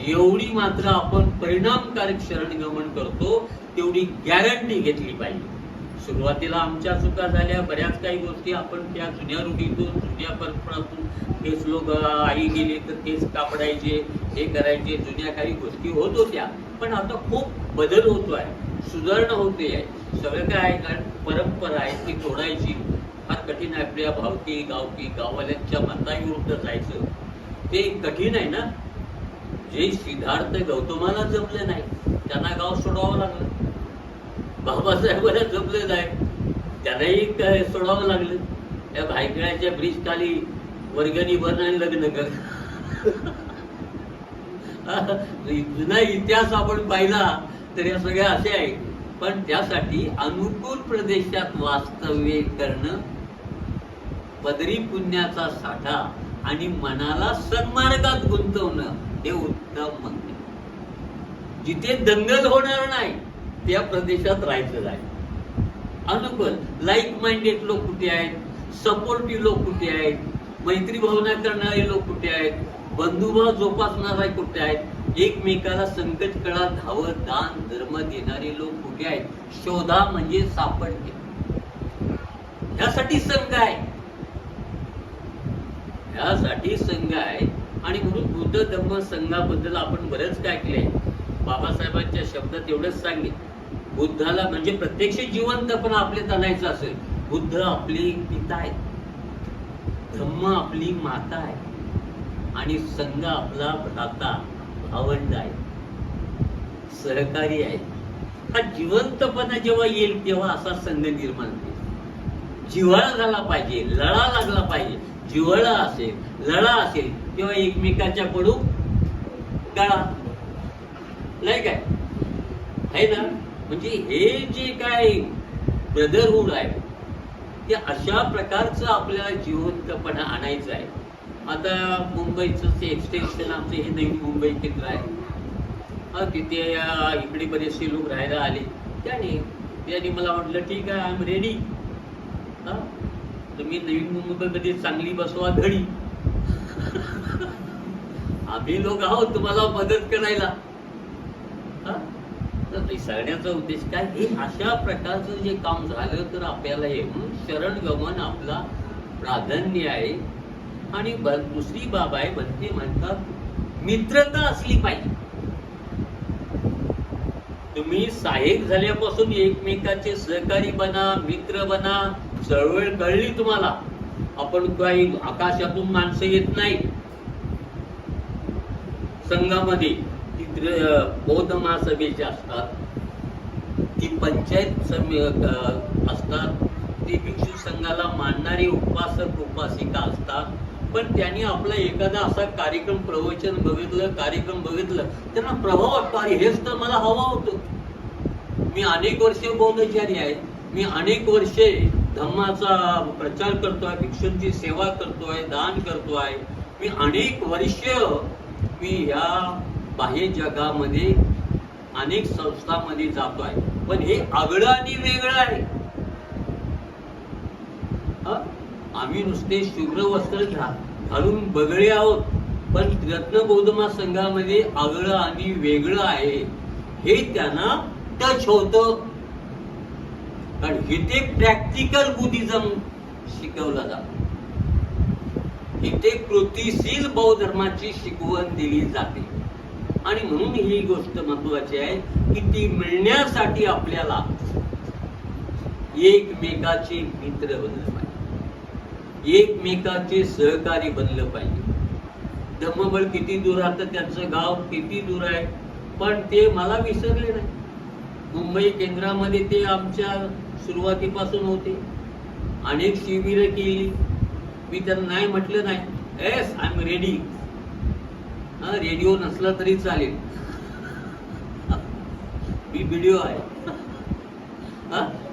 [SPEAKER 1] एवढी मात्र आपण परिणामकारक शरणगमन करतो तेवढी गॅरंटी घेतली पाहिजे. सुरुवातीला आमच्या चुका झाल्या, बऱ्याच काही गोष्टी आपण त्या जुन्या रूढीतून जुन्या परंपरातून तेच लोक आई गेले तर तेच कापडायचे, हे करायचे, जुन्या काही गोष्टी होत होत्या. पण आता खूप बदल होतोय, सुधारणा होते आहे. सगळं काय आहे, कारण परंपरा आहे ती तोडायची फार कठीण आहे. आपल्या भावकी गावकी गाववाल्यांच्या मताविरुद्ध जायचं ते कठीण आहे ना. जे सिद्धार्थ गौतमाला जमलं नाही त्यांना गाव सोडावं लागलं, बाबासाहेबांना जमलं नाही त्यांनाही काय सोडावं लागलं. त्या भायखळ्याच्या ब्रिज खाली वर्गणी भरणारे लग्न कर. जुना इतिहास आपण पाहिला तर या सगळ्या असे आहे. पण त्यासाठी अनुकूल प्रदेशात वास्तव्य करणं, पदरी पुण्याचा साठा आणि मनाला सन्मार्गात गुंतवणं हे उत्तम म्हणते. जिथे दंगल होणार नाही त्या प्रदेशात राहायचं नाही. अनुकूल लाईक माइंडेड लोक कुठे आहेत, सपोर्टिव्ह लोक कुठे आहेत, मैत्री भावना करणारे लोक कुठे आहेत, बंधुभाव जोपासणारे कुठे आहेत, एकमेकाला संकट काळात धावत दान धर्म देणारे लोक कुठे आहेत, शोधा म्हणजे सापडते. ह्यासाठी संघ आहे, ह्यासाठी संघ आहे. आणि म्हणून बुद्ध धम्म संघाबद्दल आपण बरेच काय केलंय. बाबासाहेबांच्या शब्दात एवढंच सांगेल, बुद्धाला म्हणजे प्रत्यक्ष जिवंतपणा आपले आणायचं असेल, बुद्ध आपली पिता आहे, धम्म आपली माता आहे आणि संघ आपला भ्राता भावंड आहे, सहकारी आहे. हा जिवंतपणा जेव्हा येईल तेव्हा असा संघ निर्माण होईल. जिव्हाळा झाला पाहिजे, लढा लागला पाहिजे. जिव्हाळा असेल, लढा असेल तेव्हा एकमेकाच्या पडू गळा नाही काय आहे ना. म्हणजे हे जे काय ब्रदरहूड आहे ते अशा प्रकारचं आपल्याला जिवंतपणा आणायचं आहे. आता मुंबईचं ते एक्सटेन्शन आमचं हे नवीन मुंबई केंद्र आहे. तिथे इकडे बरेचसे लोक राहायला आले. त्यांनी मला म्हटलं ठीक आहे, आय एम रेडी. तुम्ही नवीन मुंबईमध्ये चांगली बसवा घडी. आम्ही लोक आहोत तुम्हाला मदत करायला. तर सांगण्याचा उद्देश काय, हे अशा प्रकारचं जे काम झालं तर आपल्याला हे शरणगमन आपला प्राधान्य आहे. आणि दुसरी बाब आहे, भंते म्हणतात मित्रता असली पाहिजे. तुम्ही सहाय्यक झाल्यापासून एकमेकाचे सहकारी बना, मित्र बना. चळवळ कळली तुम्हाला, आपण काही आकाशातून माणसं येत नाही. संघामध्ये बौद्ध महासभेचे असतात, ती पंचायत असतात, ती भिक्षू संघाला मानणारी उपासक उपासिका असतात. पण त्यांनी आपला एखादा असा कार्यक्रम प्रवचन बघितलं, कार्यक्रम बघितलं, त्यांना प्रभाव वाटतो, अरे हेच तर मला हवा होतं. मी अनेक वर्षे बौद्धचारी आहे, मी अनेक वर्षे धम्माचा प्रचार करतोय, भिक्षूंची सेवा करतोय, दान करतोय. मी अनेक वर्ष मी या बाह्य जगामध्ये अनेक संस्थांमध्ये जातोय. पण हे आगळं आणि वेगळं आहे. आम्ही नुसते शुभ्र वस्त्र घालून बगळे आहोत, पण रत्न बौद्ध महासंघामध्ये आगळं आणि वेगळं आहे हे त्यांना टच होतं. कारण इथे प्रॅक्टिकल बुद्धिझम शिकवला जातो, इथे कृतीशील बौद्ध धर्माची शिकवण दिली जाते. आणि म्हणून ही गोष्ट महत्वाची आहे की ती मिळण्यासाठी आपल्याला एकमेकाचे मित्र बनलं पाहिजे, एकमेकाचे सहकारी बनलं पाहिजे. धम्मबळ किती दूर राहतं, त्यांचं गाव किती दूर आहे, पण ते मला विसरले नाही. मुंबई केंद्रामध्ये ते आमच्या सुरुवातीपासून होते, अनेक शिबिरं केली. मी त्यांना नाही म्हटलं नाही, yes I am ready. Radio नसला तरी चालेल, मी व्हिडिओ आहे.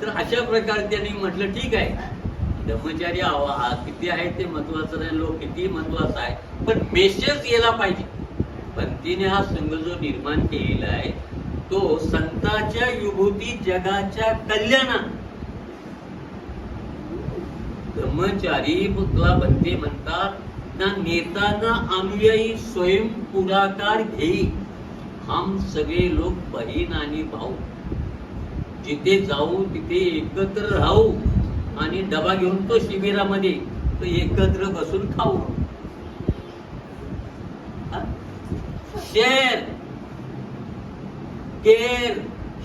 [SPEAKER 1] तर अशा प्रकारे त्यांनी म्हटलं ठीक आहे, धर्मचारी किती आहे ते महत्वाचं नाही, लोक किती महत्वाचं आहे, पण मेसेज गेला पाहिजे. पण तिने हा संघ जो निर्माण केलेला आहे तो संतांच्या विभूती जगाच्या कल्याणात. ब्रह्मचारी पुतला बनते म्हणतात ना, नेताना अनुयायी स्वयं पुढाकार घेई. हम सगळे लोक बहीण आणि भाऊ, जिथे जाऊ तिथे एकत्र राहू आणि डबा घेऊन तो शिबिरामध्ये तो एकत्र बसून खाऊ. शेअर केअर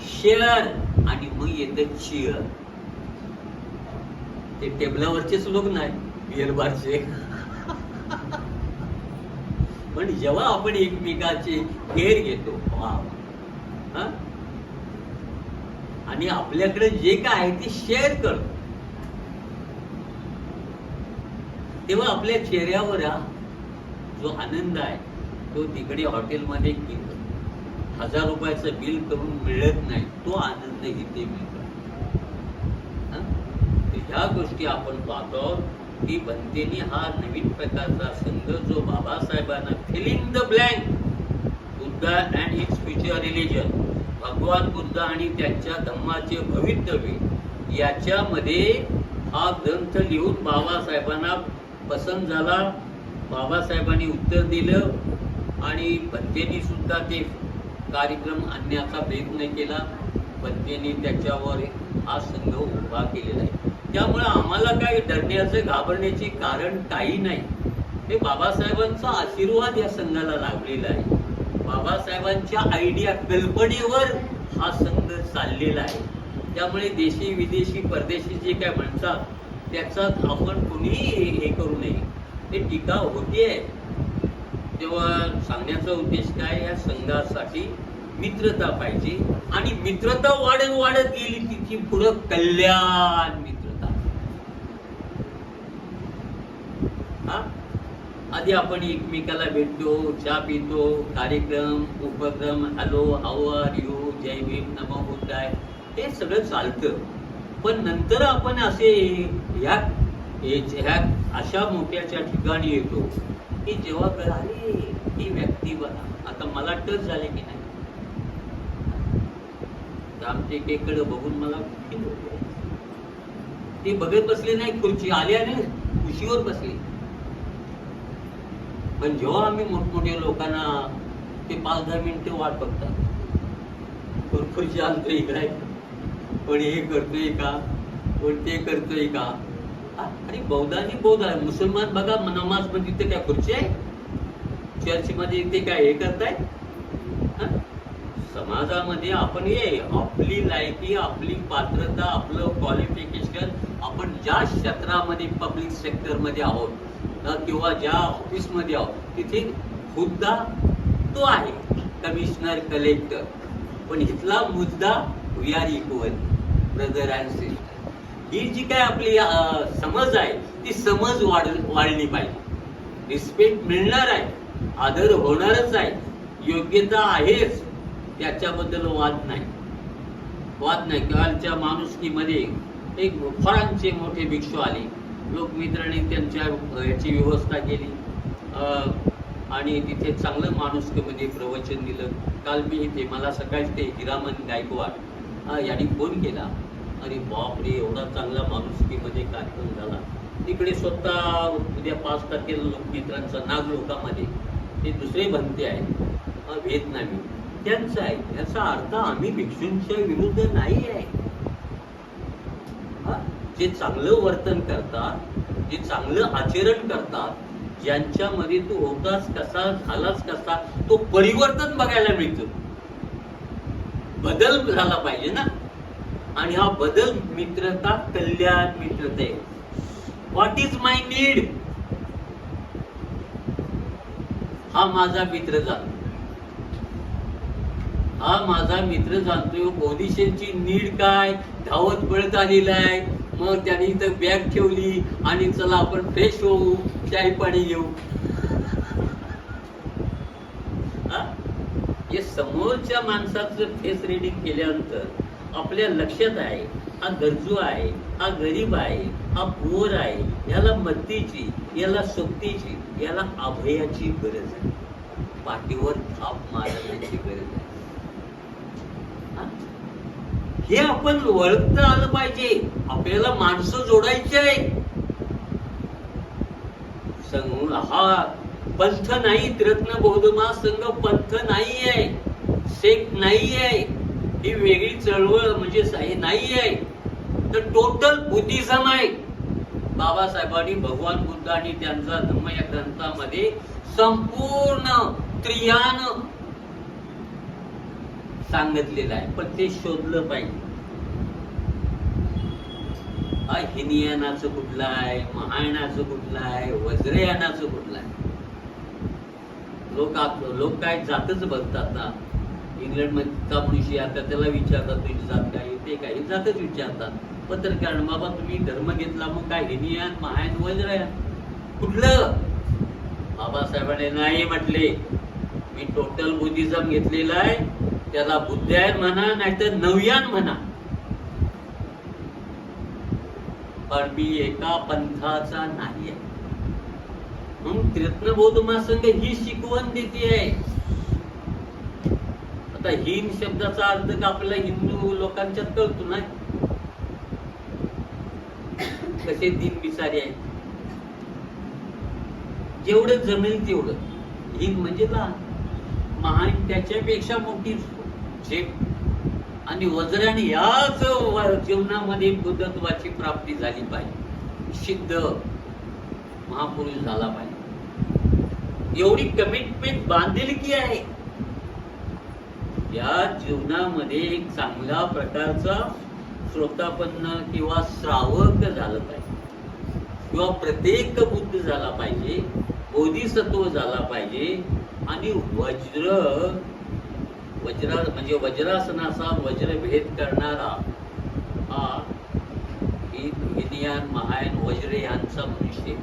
[SPEAKER 1] शेअर आणि मग येतं चिअर. ते टेबलावरचेच लोक नाही, बिअर बारचे. पण जेव्हा आपण एकमेकाचे केअर घेतो आणि आपल्याकडे जे काय आहे ते शेअर करतो, तेव्हा आपल्या चेहऱ्यावर जो आनंद आहे तो तिकडे हॉटेलमध्ये 1000 रुपयाचं बिल करून मिळत नाही, तो आनंद इथे मिळतो. ह्या गोष्टी आपण पाहतो की बनतेनी हा नवीन प्रकारचा संघ जो बाबासाहेबांना filling the blank Buddha and his future religion, भगवान बुद्ध आणि त्यांच्या धम्माचे भवितव्य, याच्यामध्ये हा ग्रंथ लिहून बाबासाहेबांना पसंत झाला. बाबासाहेबांनी उत्तर दिलं आणि बनतेनी सुद्धा ते कार्यक्रम आणण्याचा प्रयत्न केला. बनतेनी त्याच्यावर हा संघ उभा केलेला आहे. त्यामुळे आम्हाला काय डरण्याचं घाबरण्याचे कारण काही नाही. हे बाबासाहेबांचा आशीर्वाद या संघाला लाभलेला आहे. बाबासाहेबांच्या आयडिया कल्पनेवर हा संघ चाललेला आहे. त्यामुळे देशी विदेशी परदेशी जे काय म्हणतात त्याचा आपण कोणीही हे करू नये. ते टीका होतीये तेव्हा सांगण्याचा उद्देश काय, या संघासाठी मित्रता पाहिजे आणि मित्रता वाढत वाढत गेली तिची पुढं कल्याण मित्रता. आधी आपण एकमेकाला भेटतो, चहा पितो, कार्यक्रम उपक्रम, हॅलो हाऊ आर यू, जय भीम, नमो बुद्धाय, हे सगळं चालतं. पण नंतर आपण असे ह्या अशा मोठ्याच्या ठिकाणी येतो की जेव्हा कळाले ही व्यक्ती बघा आता मला टच झाले की नाही. रामटेकेकडे बघून मला ते बघत बसले नाही, खुर्ची आल्याने खुशीवर बसले. पण जेव्हा आम्ही मोठमोठ्या लोकांना ते 5-10 मिनिटं वाट बघतात, खुर्ची आणतोय काय, पण हे करतोय का, पण ते करतोय का. आणि बौद्धांनी बौद्ध आहे, मुसलमान बघा नमाज मध्ये तिथे काय खुर्ची आहे, चर्चमध्ये ते काय हे करताय. समाजामध्ये आपण ये आपली लायकी, आपली पात्रता, आपलं क्वालिफिकेशन, आपण ज्या क्षेत्रामध्ये पब्लिक सेक्टरमध्ये आहोत किंवा ज्या ऑफिसमध्ये आहोत तिथे मुद्दा तो आहे कमिशनर कलेक्टर. पण इथला मुद्दा we are equal brother and sister. ही जी काय आपली समज आहे ती समज वाढली पाहिजे. रिस्पेक्ट मिळणार आहे, आदर होणारच आहे, योग्यता आहेच, त्याच्याबद्दल वाद नाही. कालच्या माणुसकीमध्ये एक फळांचे मोठे भिक्षू आले, लोकमित्रांनी त्यांच्या याची व्यवस्था केली आणि तिथे चांगलं माणुसकीमध्ये प्रवचन दिलं. काल मी इथे मला सकाळी ते हिरामन गायकवाड यांनी फोन केला, अरे बापरे एवढा चांगला माणुसकीमध्ये कार्यक्रम झाला. तिकडे स्वतः उद्या 5 तारखेला लोकमित्रांचा नागलोकामध्ये ते दुसरे भंते आहेत व्हिएतनामी, त्यांचं आहे. याचा अर्थ आम्ही भिक्षूंच्या विरुद्ध नाही आहे. जे चांगलं वर्तन करतात, जे चांगलं आचरण करतात, ज्यांच्यामध्ये तू होतास कसा झालाच कसा, तो परिवर्तन बघायला मिळतो. बदल झाला पाहिजे ना. आणि हा बदल मित्रता, कल्याण मित्रता आहे. व्हॉट इज माय नीड, हा माझा मित्र जाणतो. हा माझा मित्र जाणतोय पोलिसांची नीड काय, धावत पळत आलेला आहे. मग त्याने इथं बॅग ठेवली आणि चला आपण फ्रेश होऊ, चाय पाणी घेऊ. हे समोरच्या माणसाचं फेस रिडिंग केल्यानंतर आपल्या लक्षात आहे हा गरजू आहे, हा गरीब आहे, हा पुअर आहे, याला मदतीची, याला सोबतीची, याला अभयाची गरज आहे, पाठीवर थाप मारण्याची गरज आहे. हे आपण ओळखता आलं पाहिजे. आपल्याला माणसं जोडायची आहे. हा पंथ नाही, रत्न बौद्ध महासंघ पंथ नाही आहे, सेक्ट नाही आहे, ही वेगळी चळवळ म्हणजे नाही आहे, तर टोटल बुद्धिझम आहे. बाबासाहेबांनी भगवान बुद्ध आणि त्यांचा धम्म या ग्रंथामध्ये संपूर्ण त्रियान सांगितलेलं आहे. पण ते शोधलं पाहिजे. हिनियानाचं कुठलं आहे, महायानाचं कुठलं आहे, वज्रयानाचं कुठलं आहे. लोक काय जातच बघतात ना. इंग्लंडमध्ये मनुष्य आता त्याला विचारतात तुझी जात काय, ते काही जातच विचारतात. पत्रकार बाबा तुम्ही धर्म घेतला मग काय हिनियान महायान वज्रयान कुठलं. बाबासाहेबांनी नाही म्हटले, मी टोटल बुद्धिझम घेतलेला आहे. त्याला बुद्धायन म्हणा नाहीतर नवयान म्हणा, पण मी एका पंथाचा नाही आहे. म्हणून रत्न बौद्ध महासंघ ही शिकवण देते आहे. आता हिंद शब्दाचा अर्थ का आपल्याला हिंदू लोकांच्यात कळतो ना. कसे दिन बिचारे आहेत. जेवढं जमेल तेवढं. हिंद म्हणजे लहान, महान त्याच्यापेक्षा मोठी झेप. आणि वज्राने याच जीवनामध्ये बुद्धत्वाची प्राप्ती झाली पाहिजे, सिद्ध महापुरुष झाला पाहिजे, एवढी कमिटमेंट बांधिलकी आहे. या जीवनामध्ये एक चांगल्या प्रकारचा श्रोतापन्न किंवा श्रावक झालं पाहिजे, किंवा प्रत्येक बुद्ध झाला पाहिजे, बोधिसत्व झाला पाहिजे. आणि म्हणजे वज्रासनाचा वज्रभेद करणारा हा हिनियान महायान वज्र यांचा मनुष्य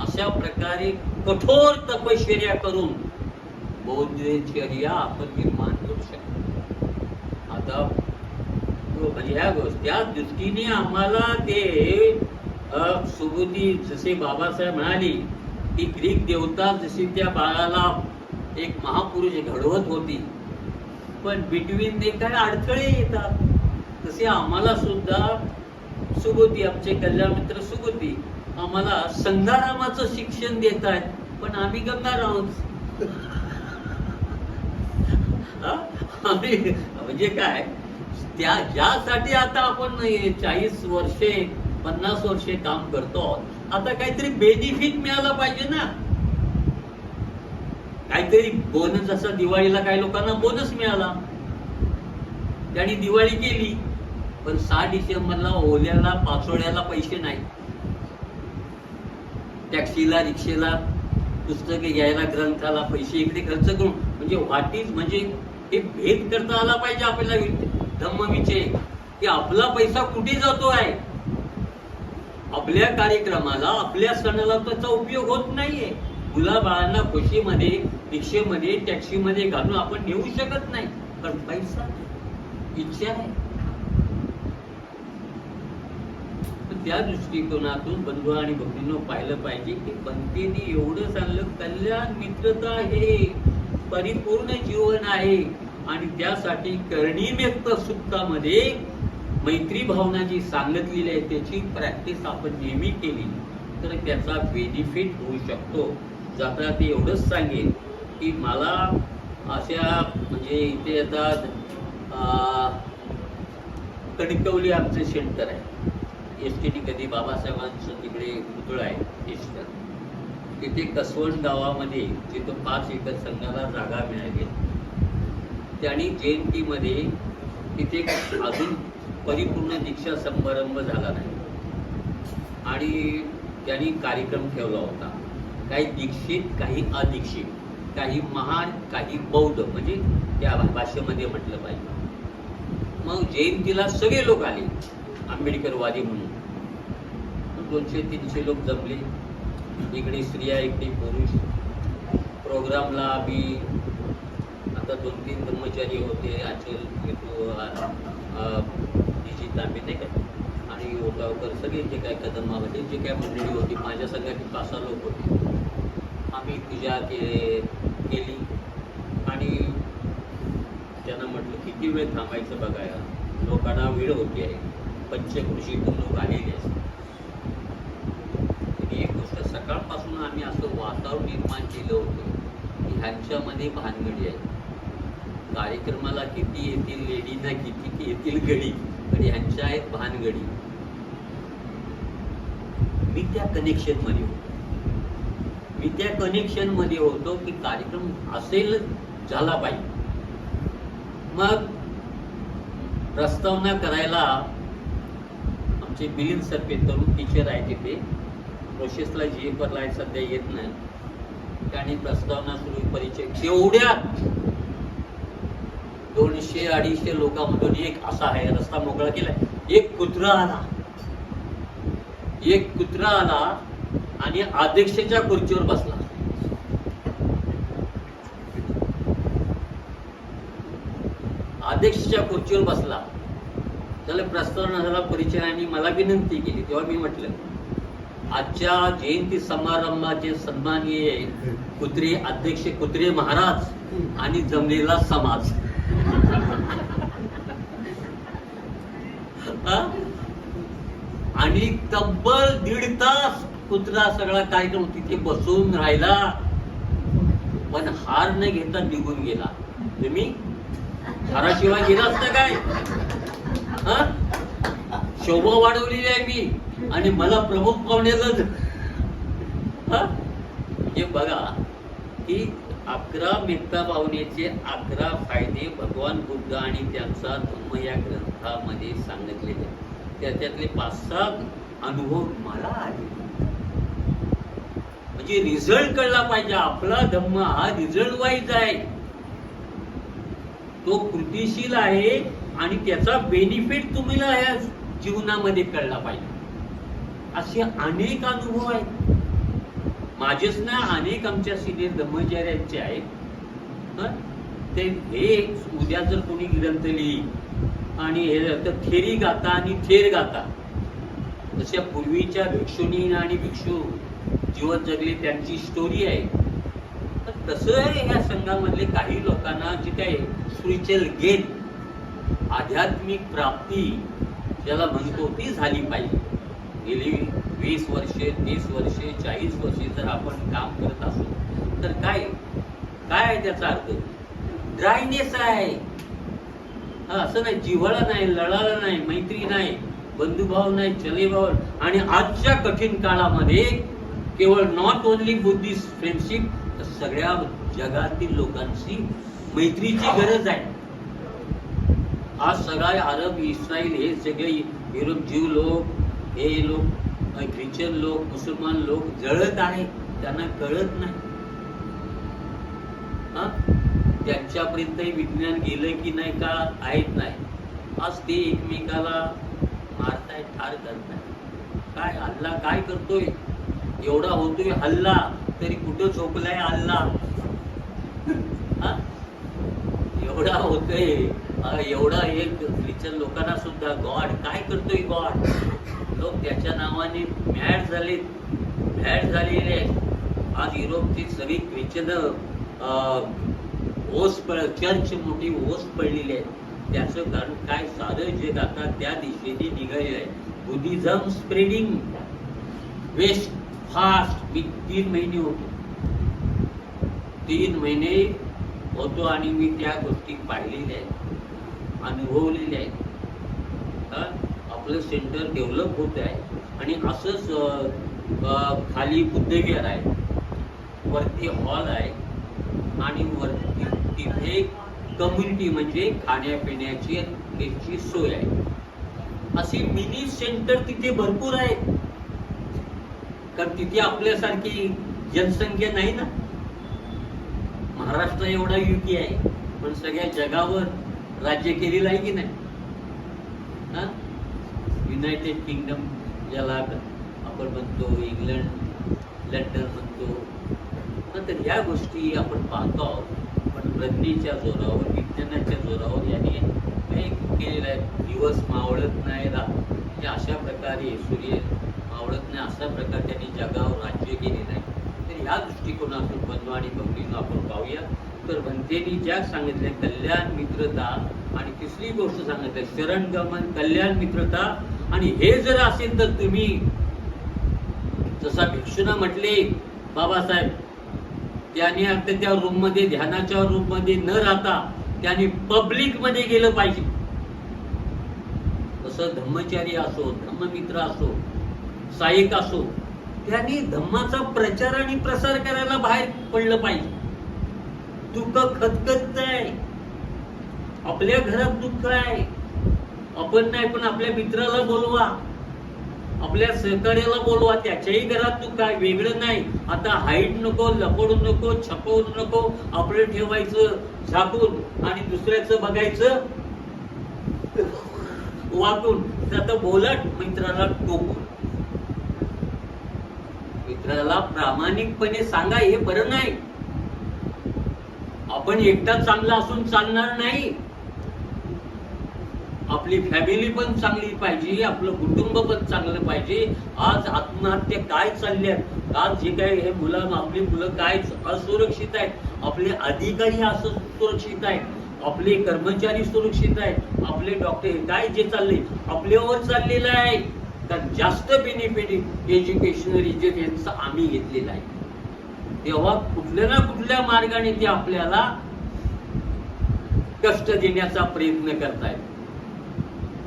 [SPEAKER 1] अशा प्रकारे कठोर तपश्चर्या करून बौद्धचर्या आपण निर्माण करू शकतो. आता ह्या त्या दृष्टीने आम्हाला ते सुबुद्धी, जसे बाबासाहेब म्हणाली की ग्रीक देवता जशी त्या बाळाला एक महापुरुष घडवत होती, पण बिटवीन ते काय अडथळे येतात, तसे आम्हाला सुद्धा सुबुद्धी, आमचे कल्याण मित्र सुबुद्धी आम्हाला संघारामाचं शिक्षण देत आहेत, पण आम्ही गंगाराम. म्हणजे काय ज्यासाठी आता आपण 40 वर्षे 50 वर्षे काम करतो, आता काहीतरी बेनिफिट मिळाला पाहिजे ना. काहीतरी बोनस, असा दिवाळीला काही लोकांना बोनस मिळाला, त्यांनी दिवाळी केली, पण 6 डिसेंबरला ओल्याला पाचोड्याला पैसे नाही, टॅक्सीला रिक्षेला पुस्तके घ्यायला ग्रंथाला पैसे इकडे खर्च करून, म्हणजे वाटीच म्हणजे हे भेद करता आला पाहिजे आपल्याला धम्मविषय, की आपला पैसा कुठे जातो आहे. आपल्या कार्यक्रमाला आपल्या सणाला त्याचा उपयोग होत नाहीये. मुला बाळांना खुशीमध्ये रिक्षेमध्ये टॅक्सीमध्ये घालून आपण नेऊ शकत नाही, पण पैसा इच्छा आहे. त्या दृष्टिकोनातून बंधू आणि भगिनींनो पाहिलं पाहिजे की पंथीने एवढं चांगलं कल्याण मित्रता हे परिपूर्ण जीवन आहे. आणि त्यासाठी कर्णिमेक्त सुक्तामध्ये मैत्री भावना जी सांगितलेली आहे त्याची प्रॅक्टिस आपण नेहमी केली तर त्याचा बेनिफिट होऊ शकतो. जाता ते एवढंच सांगेन की मला अशा म्हणजे इथे आता कणकवली आमचं सेंटर आहे, एसटीडी कधी बाबासाहेबांचं तिकडे पुतळा आहे एसटर, तिथे कसवण गावामध्ये जिथं 5 एकर संघाला जागा मिळाली, त्यांनी जयंतीमध्ये तिथे अजून परिपूर्ण दीक्षा समारंभ झाला नाही आणि त्यांनी कार्यक्रम ठेवला होता. काही दीक्षित, काही अदीक्षित, काही महान, काही बौद्ध, म्हणजे त्या भाषेमध्ये म्हटलं पाहिजे. मग जयंतीला सगळे लोक आले आंबेडकरवादी म्हणून, 200-300 लोक जमले, इकडे स्त्रिया इकडे पुरुष. प्रोग्रामला आम्ही आता 2-3 ब्रह्मचारी होते, आचल तांबे नाही का, आणि ओटावकर सगळे जे काय कदमामध्ये जे काय मंडळी होती, माझ्या संघाची 5-6 लोक होते. आम्ही पूजा केली आणि त्यांना म्हटलं किती वेळ थांबायचं बघायला, लोकांना वेळ होती आहे, पंचकृषीतून लोक आलेले असतात. एक गोष्ट, सकाळपासून आम्ही असं वातावरण निर्माण केलं होतं की ह्यांच्यामध्ये भानगडी आहे, कार्यक्रमाला किती येतील लेडीजना, किती येतील गडी, पण ह्यांच्या आहेत भानगडी. मी त्या कनेक्शन मध्ये होतो की कार्यक्रम असेल, झाला पाहिजे. मग प्रस्तावना करायला आमचे मिलिंद सरपे तरुण टीचर आहे, तिथे प्रोसेसला GFला आहे, सध्या येत नाही. त्याने प्रस्तावना सुरू, परिचय, तेवढ्या 200-250 लोकांमधून एक असा आहे, रस्ता मोकळा केलाय, एक कुत्रा आला आणि अध्यक्षाच्या खुर्चीवर बसला. त्याला प्रस्तावना झाला, परिचयाने मला विनंती केली. तेव्हा मी म्हटलं, आजच्या जयंती समारंभाचे सन्माननीय कुत्रे अध्यक्ष, कुत्रे महाराज आणि जमलेला समाज. आणि तब्बल 1.5 तास कुत्रा सगळा कार्यक्रम तिथे बसून राहिला, पण हार न घेता निघून गेला. तुम्ही हाराशिवाय गेला असता काय? शोभा वाढवलेली आहे मी, आणि मला प्रमुख पाहुण्याला हे बघा की 11 मेहता भावनेचे 11 फायदे भगवान बुद्ध आणि त्यांचा धम्म या ग्रंथामध्ये सांगितलेले. त्याच्यातले 5-6 अनुभव मला आले. म्हणजे रिझल्ट कळला पाहिजे. आपला धम्म हा रिझल्ट वाईज आहे, तो कृतीशील आहे आणि त्याचा बेनिफिट तुम्हाला या जीवनामध्ये कळला पाहिजे. असे अनेक अनुभव आहेत माझेच ना, अनेक आमच्या सिनियर धम्मचार्यांचे आहेत. ते हे उद्या जर कोणी ग्रंथ लिही आणि हे तर थेरी गाता आणि थेर गाता, तशा पूर्वीच्या भिक्षुनी आणि भिक्षू जीवन जगले त्यांची स्टोरी आहे. तसं ह्या संघामधले काही लोकांना जे काय स्पिरिच्युअल गेन, आध्यात्मिक प्राप्ती ज्याला म्हणतो, ती झाली पाहिजे. गेली 20 वर्षे, 30 वर्षे, 40 वर्षे जर आपण काम करत असू तर काय आहे त्याचा अर्थ? ड्रायनेस आहे. असं नाही, जिव्हाळा नाही, लढाला नाही, मैत्री नाही, बंधुभाव नाही, चलेभाव. आणि आजच्या कठीण काळामध्ये केवळ नॉट ओनली बुद्धिस्ट फ्रेंडशिप, तर सगळ्या जगातील लोकांची मैत्रीची गरज आहे. आज सगळे अरब, इस्रायल, हे सगळे युरोप जीव लोक, हे लोक, ख्रिश्चन लोक, मुसलमान लोक जळत आहेत, त्यांना कळत नाही. त्यांच्यापर्यंत विज्ञान गेलं की नाही का आहेत नाही. आज ते एकमेकाला मारताय, ठार करताय. काय हल्ला काय करतोय? एवढा होतोय हल्ला, तरी कुठं झोपलाय हल्ला? एवढा होतोय, एवढा एक ख्रिश्चन लोकांना सुद्धा गॉड काय करतोय? गॉड लोक त्याच्या नावाने मॅड झालेले आहेत. आज युरोपची सगळी ख्रिश्चन चर्च मोठी ओस पडलेली आहे. त्याचं कारण काय? सारं जग आता त्या दिशेने निघालेलं आहे. Buddhism spreading west fast. मी 3 महिने होतो, 3 महिने होतो आणि मी त्या गोष्टी पाहिलेल्या आहेत, अनुभवलेल्या आहेत. आपलं सेंटर डेव्हलप होत आहे. आणि असंच खाली बुद्धविहार आहे, वरती हॉल आहे, आणि वरती तिथे कम्युनिटी म्हणजे खाण्यापिण्याची याची सोय आहे. असे मिनी सेंटर तिथे भरपूर आहेत, कारण तिथे आपल्यासारखी जनसंख्या नाही ना. महाराष्ट्र एवढा युकी आहे, पण सगळ्या जगावर राज्य केलेलं आहे की नाही? युनायटेड किंगडम ज्याला आपण म्हणतो, इंग्लंड, लंडन म्हणतो. तर ह्या गोष्टी आपण पाहतो आहोत. पण प्रज्ञेच्या जोरावर, विज्ञानाच्या जोरावर यांनी केलेलं आहे. दिवस मावळत नाही, म्हणजे अशा प्रकारे सूर्य मावळत नाही, अशा प्रकारे त्यांनी जगावर राज्य केलेलं आहे. तर ह्या दृष्टिकोनातून बंधू आणि भगिनींना आपण पाहूया. तर भंतेनी ज्या सांगितले, कल्याण, मित्रता आणि तिसरी गोष्ट सांगत आहे शरणगमन, कल्याण, मित्रता. आणि हे जर असेल तर तुम्ही जसा भिक्षूना म्हटले बाबासाहेब, त्याने आता त्या रूम मध्ये, ध्यानाच्या रूम मध्ये न राहता त्याने पब्लिक मध्ये गेलं पाहिजे. तसं धम्मचारी असो, धम्ममित्र असो, सायिक असो, त्यांनी धम्माचा प्रचार आणि प्रसार करायला बाहेर पडलं पाहिजे. दुःख खतखत आहे, आपल्या घरात दुःख आहे, आपण नाही पण आपल्या मित्राला बोलवा, आपल्या सहकार्याला बोलवा, त्याच्याही घरात दुःख आहे, वेगळं नाही. आता हाईट नको, लपडू नको, छपवू नको, आपलं ठेवायचं झाकून आणि दुसऱ्याचं बघायचं वाकून. आता बोला मित्राला टोकून, मित्राला प्रामाणिकपणे सांगा, हे बरं नाही. आपण एकटा चांगला असून चालणार नाही, आपली फॅमिली पण चांगली पाहिजे, आपलं कुटुंब पण चांगलं पाहिजे. आज आत्महत्या काय चालल्यात, आज जे काय हे मुलं, आपली मुलं काय असुरक्षित आहेत, आपले अधिकारी असुरक्षित आहेत, आपले कर्मचारी सुरक्षित आहेत, आपले डॉक्टर काय जे चालले आपल्यावर चाललेलं आहे. कारण जास्त बेनिफिट एज्युकेशनल रिजन यांचं आम्ही घेतलेलं आहे. तेव्हा कुठल्या ना कुठल्या मार्गाने ते आपल्याला कष्ट देण्याचा प्रयत्न करतायत.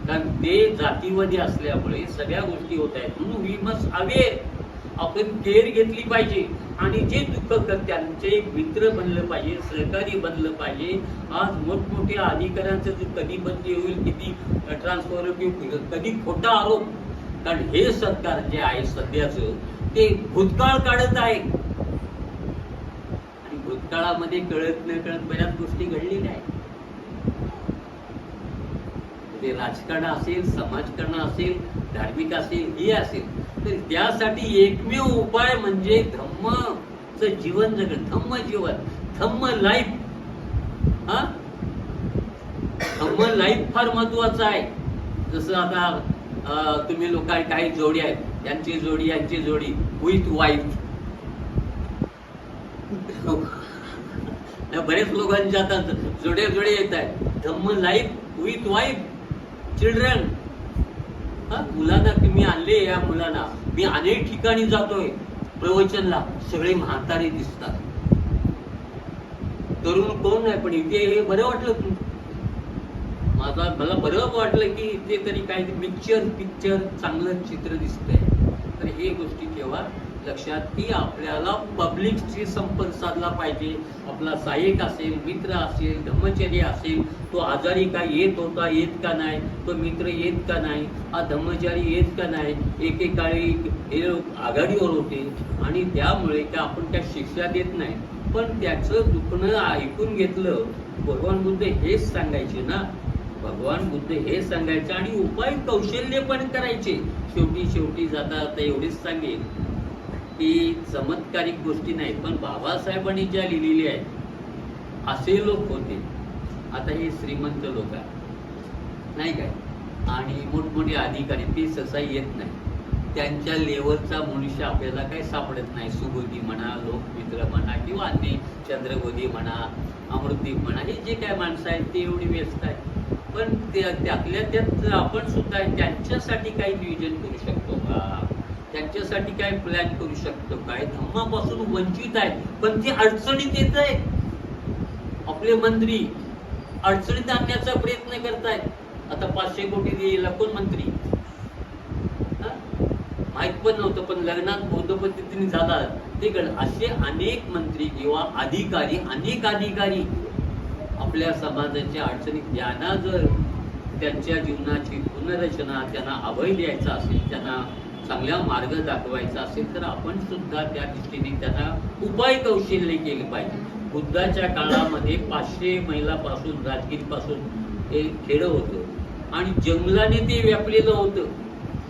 [SPEAKER 1] कारण ते जातीवादी असल्यामुळे सगळ्या गोष्टी होत आहेत. म्हणून वी मस्ट अवेअर, आपण केअर घेतली पाहिजे. आणि जे दुःख करतात त्यांचे मित्र बनलं पाहिजे, सहकारी बनलं पाहिजे. आज मोठमोठ्या अधिकाऱ्यांचं कधी बदली होईल, किती ट्रान्सफर, कधी खोटा आरोप. कारण हे सरकार जे आहे सध्याचं ते भूतकाळ काढत आहे, आणि भूतकाळामध्ये कळत न कळत बऱ्याच गोष्टी घडलेल्या आहेत. ते राजकारण असेल, समाजकारण असेल, धार्मिक असेल, हे असेल, तर त्यासाठी एकमेव उपाय म्हणजे धम्मचं जीवन जगणं. धम्म जीवन, धम्म लाईफ. हा, धम्म लाईफ फार महत्वाचं आहे. जसं आता तुम्ही लोक काही जोडी आहेत, यांची जोडी यांची जोडी विथ वाईफ. बरेच लोकांच्या आता जोड्या जोडे येत आहेत. धम्म लाईफ विथ वाईफ, चिल्ड्रन. मुलांना मी आणले, या मुलांना मी अनेक ठिकाणी जातोय प्रवचनला, सगळे म्हातारे दिसतात, तरुण कोण नाही. पण इथे हे बरं वाटलं, मला बरं वाटलं की इथे तरी काही पिक्चर चांगलं चित्र दिसतंय. तर हे गोष्टी ठेवा लक्षात की आपल्याला पब्लिकशी संपर्क साधला पाहिजे. आपला सहाय्यक असेल, मित्र असेल, धम्मचर्य असेल, तो आजारी काय येत होता, येत का नाही, तो मित्र येत का नाही, हा धम्मचारी येत का नाही. एकेकाळी हे लोक आघाडीवर होते आणि त्यामुळे काय आपण त्या शिक्षा देत नाही, पण त्याचं दुखणं ऐकून घेतलं. भगवान बुद्ध हेच सांगायचे ना, भगवान बुद्ध हे सांगायचे आणि उपाय कौशल्य पण करायचे. शेवटी जाता आता एवढेच सांगेल की चमत्कारिक गोष्टी नाही, पण बाबासाहेबांनी ज्या लिहिलेल्या आहेत असे लोक होते. आता हे श्रीमंत लोक आहेत नाही काय, आणि मोठमोठे अधिकारी, ते सहसा येत नाही. त्यांच्या लेवलचा मनुष्य आपल्याला काही सापडत नाही. सुबोधी म्हणा, लोकमित्र म्हणा, किंवा अन्य चंद्रबोधी म्हणा, अमृतदीप म्हणा, हे जे काय माणसं आहेत ते एवढी व्यस्त आहेत. पण त्यातल्या त्यात आपण सुद्धा त्यांच्यासाठी काही नियोजन करू शकतो का, त्यांच्यासाठी काय प्लॅन करू शकतो काय. धम्मापासून वंचित आहेत, पण ते अडचणीत येत आहेत. आपले मंत्री अडचणीत आणण्याचा प्रयत्न करतायत. आता 500 कोटी देईल कोण मंत्री, माहित पण नव्हतं, पण लग्नात बौद्ध पद्धतीने झाला ते असे अनेक मंत्री किंवा अधिकारी, अनेक अधिकारी आपल्या समाजाच्या अडचणीत. ज्यांना जर त्यांच्या जीवनाची पुनर्रचना, त्यांना अभय द्यायचा असेल, त्यांना चांगला मार्ग दाखवायचा असेल, तर आपण सुद्धा त्या दृष्टीने त्यांना उपाय कौशल्य केले पाहिजे. बुद्धाच्या काळामध्ये 500 मैलापासून, राजगीरपासून हे खेडं होतं आणि जंगलाने ते व्यापलेलं होतं.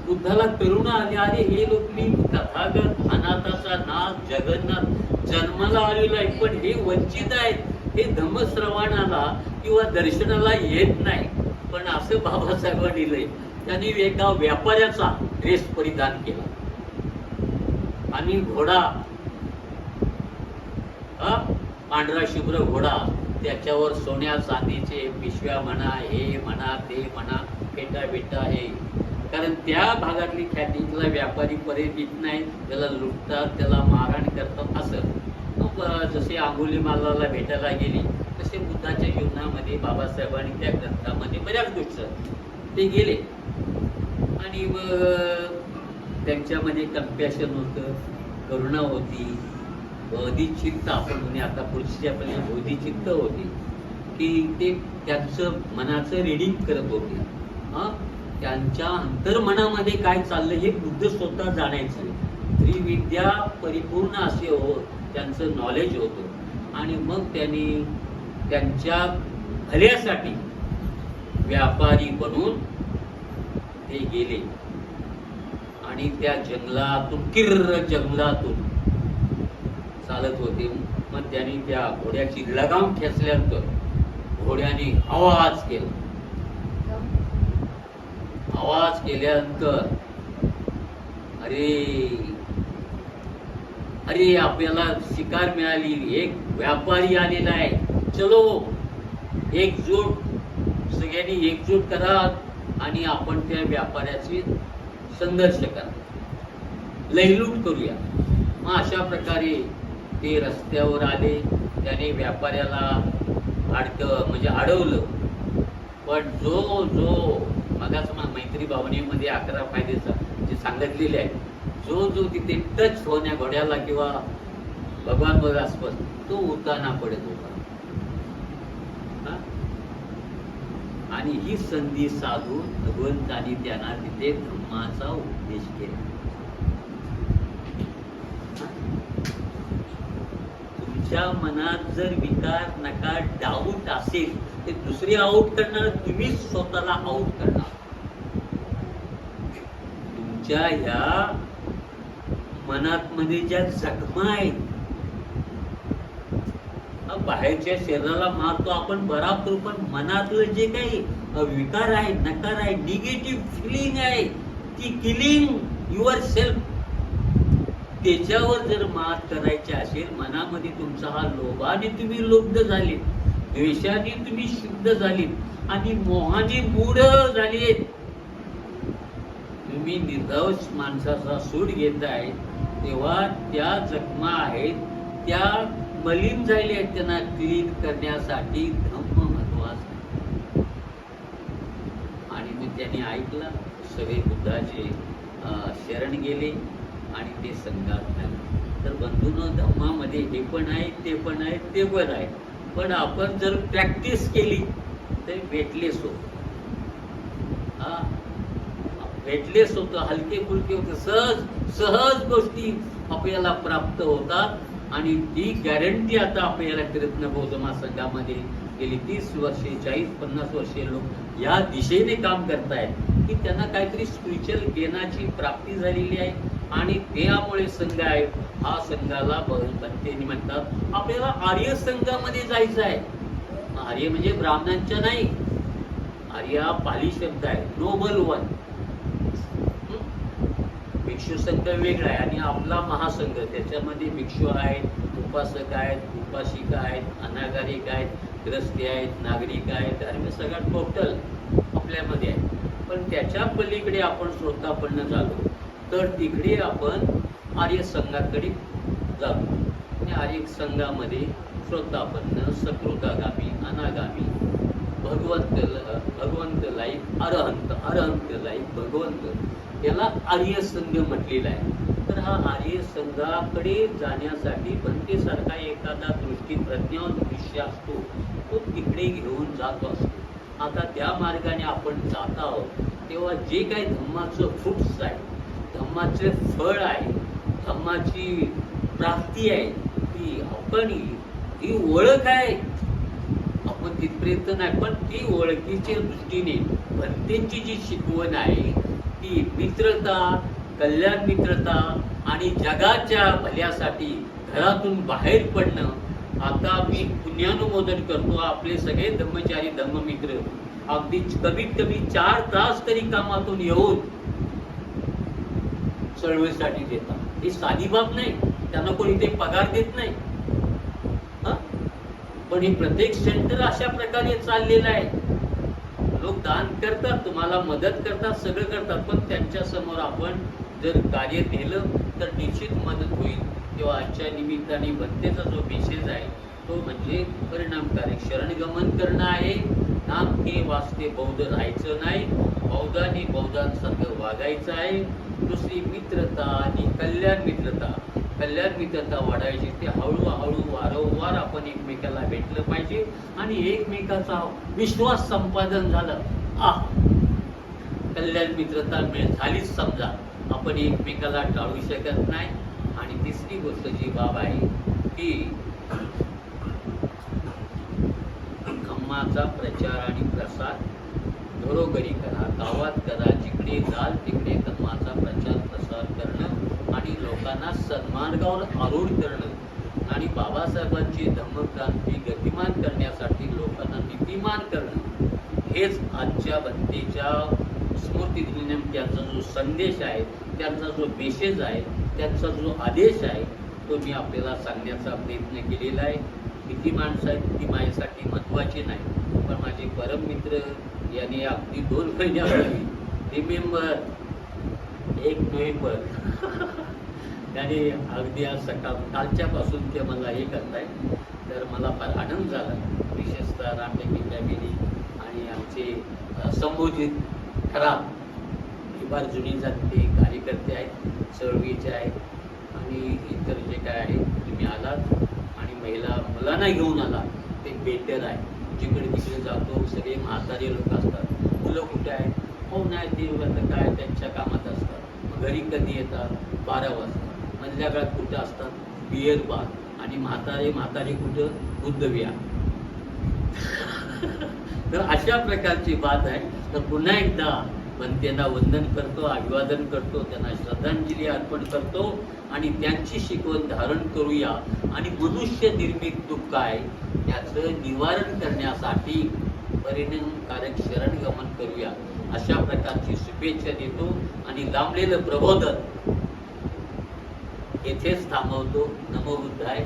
[SPEAKER 1] बुद्धाला करुणा आली, अरे हे लोक मी तथागत अनाथाचा नाथ जगन्नाथ जन्माला आलेला आहे, पण हे वंचित आहेत, हे धम्मश्रवणाला किंवा दर्शनाला येत नाही. पण असं बाबासाहेबांनी लिहिलंय. त्यांनी एका व्यापाऱ्याचा ड्रेस परिधान केला आणि घोडा, पांढरा शुभ्र घोडा, त्याच्यावर सोन्या चांदीचे पिशव्या म्हणा, हे म्हणा, ते म्हणा, पेटा बिटा हे. कारण त्या भागातली ख्यातीतला व्यापारी परत येत नाही, त्याला लुटतात, त्याला मारहाण करतात. असं मग जसे अंगुलीमालाला भेटायला गेली तसे बुद्धाच्या जीवनामध्ये बाबासाहेबांनी त्या ग्रंथामध्ये बऱ्याच गोष्टी ते गेले. आणि त्यांच्यामध्ये कंपॅशन होतं, करुणा होती, बोधिचित्त आपण म्हणजे आता पुढची आपली बोधिचित्त होती की ते त्यांचं मनाचं रिडिंग करत होते. त्यांच्या अंतर्मनामध्ये काय चाललं हे बुद्ध स्वतः जाणायचं. त्रिविद्या परिपूर्ण असे हो त्यांचं नॉलेज होतं. आणि मग त्यांनी त्यांच्या भल्यासाठी व्यापारी बनून ते गेले आणि त्या जंगलातून किर्र जंगलातून चालत होते. मग त्यांनी त्या घोड्याची लगाम खेचल्यानंतर घोड्याने आवाज केला. आवाज केल्यानंतर अरे अरे आपल्याला शिकार मिळाली, एक व्यापारी आलेला आहे, चलो एकजूट, सगळ्यांनी एकजूट करा आणि आपण त्या व्यापाऱ्याची संघर्ष करा, लयलूट करूया. मग अशा प्रकारे ते रस्त्यावर आले. त्याने व्यापाऱ्याला म्हणजे अडवलं. पण जो जो मगाच मैत्री भावनेमध्ये 11 फायदेचा जे सांगितलेले आहे, जो जो तिथे टच होण्या घोड्याला किंवा भगवान बघास्पद तो उताना पडत होता. आणि ही संधी साधून भगवंतांनी त्यांना तिथे धम्माचा उपदेश केला. तुमच्या मनात जर विकार नकार डाऊट असेल ते दुसरे आऊट करणार, तुम्हीच स्वतःला आऊट करणार. तुमच्या ह्या मनात मध्ये ज्या जखमा आहेत, बाहेरच्या शरीराला मारतो आपण बराबर, पण मनातलं जे काही विकार आहे, नकार आहे, निगेटिव्ह फिलिंग आहे, ती किलिंग युअर सेल्फ, त्याच्यावर जर मात करायची असेल, मनामध्ये तुमचा हा लोभाने तुम्ही लुब्ध झाले, द्वेषाने तुम्ही शुद्ध झाले आणि मोहाने मूढ झाले, तुम्ही निर्दोष माणसाचा सूड घेताय, तेव्हा त्या जखमा आहेत त्या मलिन झालेल्या आहेत, त्यांना क्लीन करण्यासाठी धम्म महत्वाचा. आणि मग त्यांनी ऐकला, सगळे बुद्धाचे शरण गेले आणि ते संघात झाले. तर बंधूंनो, धम्मामध्ये हे पण आहे, ते पण आहे, ते पण आहे, पण आपण जर प्रॅक्टिस केली तर भेटलेच होत. भेटलेच होतं, हलके फुलके होते, सहज गोष्टी आपल्याला प्राप्त होतात. आणि ती गॅरंटी आता आपल्याला कीर्तनबोध महासंघामध्ये गेली 30 वर्षे 40-50 वर्षे लोक या दिशेने काम करतायत की त्यांना काहीतरी स्पिरिच्युअल ज्ञानाची प्राप्ती झालेली आहे. आणि त्यामुळे संघ आहे, हा संघाला भगवंतांनी म्हणतात आपल्याला आर्य संघामध्ये जायचं आहे. आर्य म्हणजे ब्राह्मणांच्या नाही, आर्य हा पाली शब्द आहे, नोबल वन. भिक्षू संघ वेगळा आहे आणि आपला महासंघ, त्याच्यामध्ये भिक्षू आहेत, उपासक आहेत, उपासिका आहेत, अनागारिक आहेत, ग्रस्ती आहेत, नागरिक आहेत, आणि सगळं टोटल आपल्यामध्ये आहे. पण त्याच्या पलीकडे आपण श्रोतापन्न झालो तर तिकडे आपण आर्य संघाकडे जातो. आणि आर्य संघामध्ये श्रोतापन्न, सकृतागामी, अनागामी, भगवंत लाईक, अरहंत लाईक भगवंत, याला आर्य संघ म्हटलेला आहे. तर हा आर्य संघाकडे जाण्यासाठी पंथेसारखा एखादा दृष्टी प्रज्ञावंत दृश्य असतो, तो तिकडे घेऊन जात असतो. आता त्या मार्गाने आपण जात आहोत तेव्हा जे काही धम्माचं फ्रुट्स आहे, धम्माचे फळ आहे, धम्माची प्राप्ती आहे, ती आपण ही ओळख आहे. आपण तिथपर्यंत नाही, पण ती ओळखीच्या दृष्टीने भक्तींची जी शिकवण आहे ती मित्रता, कल्याण मित्रता आणि जगाच्या भल्यासाठी घरातून बाहेर पडणं. आता मी पुण्यानुमोदन करतो, आपले सगळे धम्मचारी धम्ममित्र अगदी कमीत कमी 4 तास तरी कामातून येऊन चळवळीसाठी देतात. ही साधी बाब नाही, त्यांना कोणी ते पगार देत नाही. पण हे प्रत्येक सेंटर अशा प्रकारे चाललेलं आहे. लोक दान करतात, तुम्हाला मदत करतात, सगळं करतात, पण त्यांच्या समोर आपण जर कार्य केलं तर निश्चित मदत होईल. तेव्हा आजच्या निमित्ताने भक्तेचा जो मेसेज आहे तो म्हणजे परिणामकारक शरणगमन करणं आहे. नाम के वास्ते बौद्ध राहायचं नाही, बौद्धांनी बौद्धांसारखं वागायचं आहे. दुसरी मित्रता आणि कल्याण मित्रता वाढायची. ते हळूहळू वारंवार आपण एकमेकाला भेटलं पाहिजे आणि एकमेकाचा विश्वास संपादन झालं. कल्याण मित्रता झालीच समजा, आपण एकमेकाला टाळू शकत नाही. आणि तिसरी गोष्ट जी बाब आहे की धम्माचा प्रचार आणि प्रसार घरोघरी करा, गावात करा, जिकडे जाल तिकडे धम्माचा प्रचार प्रसार करणं आणि लोकांना सन्मार्गावर आरूढ करणं आणि बाबासाहेबांची धम्मक्रांती गतिमान करण्यासाठी लोकांना नीतिमान करणं, हेच आजच्या भक्तीच्या स्मृती दिनानिमित्ताचा जो संदेश आहे, त्यांचा जो मेसेज आहे, त्यांचा जो आदेश आहे, तो मी आपल्याला सांगण्याचा प्रयत्न केलेला आहे. किती माणसं आहेत ती माझ्यासाठी महत्त्वाची नाही, पण माझे परम मित्र यांनी अगदी 2 महिन्यापूर्वी रिमेंबर 1 नोव्हेंबर त्याने अगदी आज कालच्यापासून ते मला हे करताय, तर मला फार आनंद झाला. विशेषतः रामटेकी फॅमिली आणि आमचे संबोधित खराब फार जुनी जाती कार्यकर्ते आहेत, चळवळीचे आहेत आणि इतर जे काय आहे तुम्ही आलात आणि मुलांना घेऊन आला ते बेटर आहे. जिकडे तिकडे जातो सगळे म्हातारे लोक असतात, मुलं कुठे आहेत, हो नाही ते आता काय त्यांच्या कामात असतात. मग घरी कधी येतात 12 वाजता, मधल्या काळात कुठं असतात बियर बार, आणि म्हातारे कुठं बुद्धविहार. तर अशा प्रकारची बात आहे. तर पुन्हा एकदा त्यांना वंदन करतो, अभिवादन करतो, त्यांना श्रद्धांजली अर्पण करतो आणि त्यांची शिकवण धारण करूया आणि मनुष्य निर्मित दुःख आहे त्याचं निवारण करण्यासाठी परिणामकारक शरणगमन करूया, अशा प्रकारची शुभेच्छा देतो आणि लांबलेलं प्रबोधन येथेच थांबवतो. नमो बुद्धाय.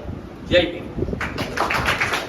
[SPEAKER 1] जय भीम.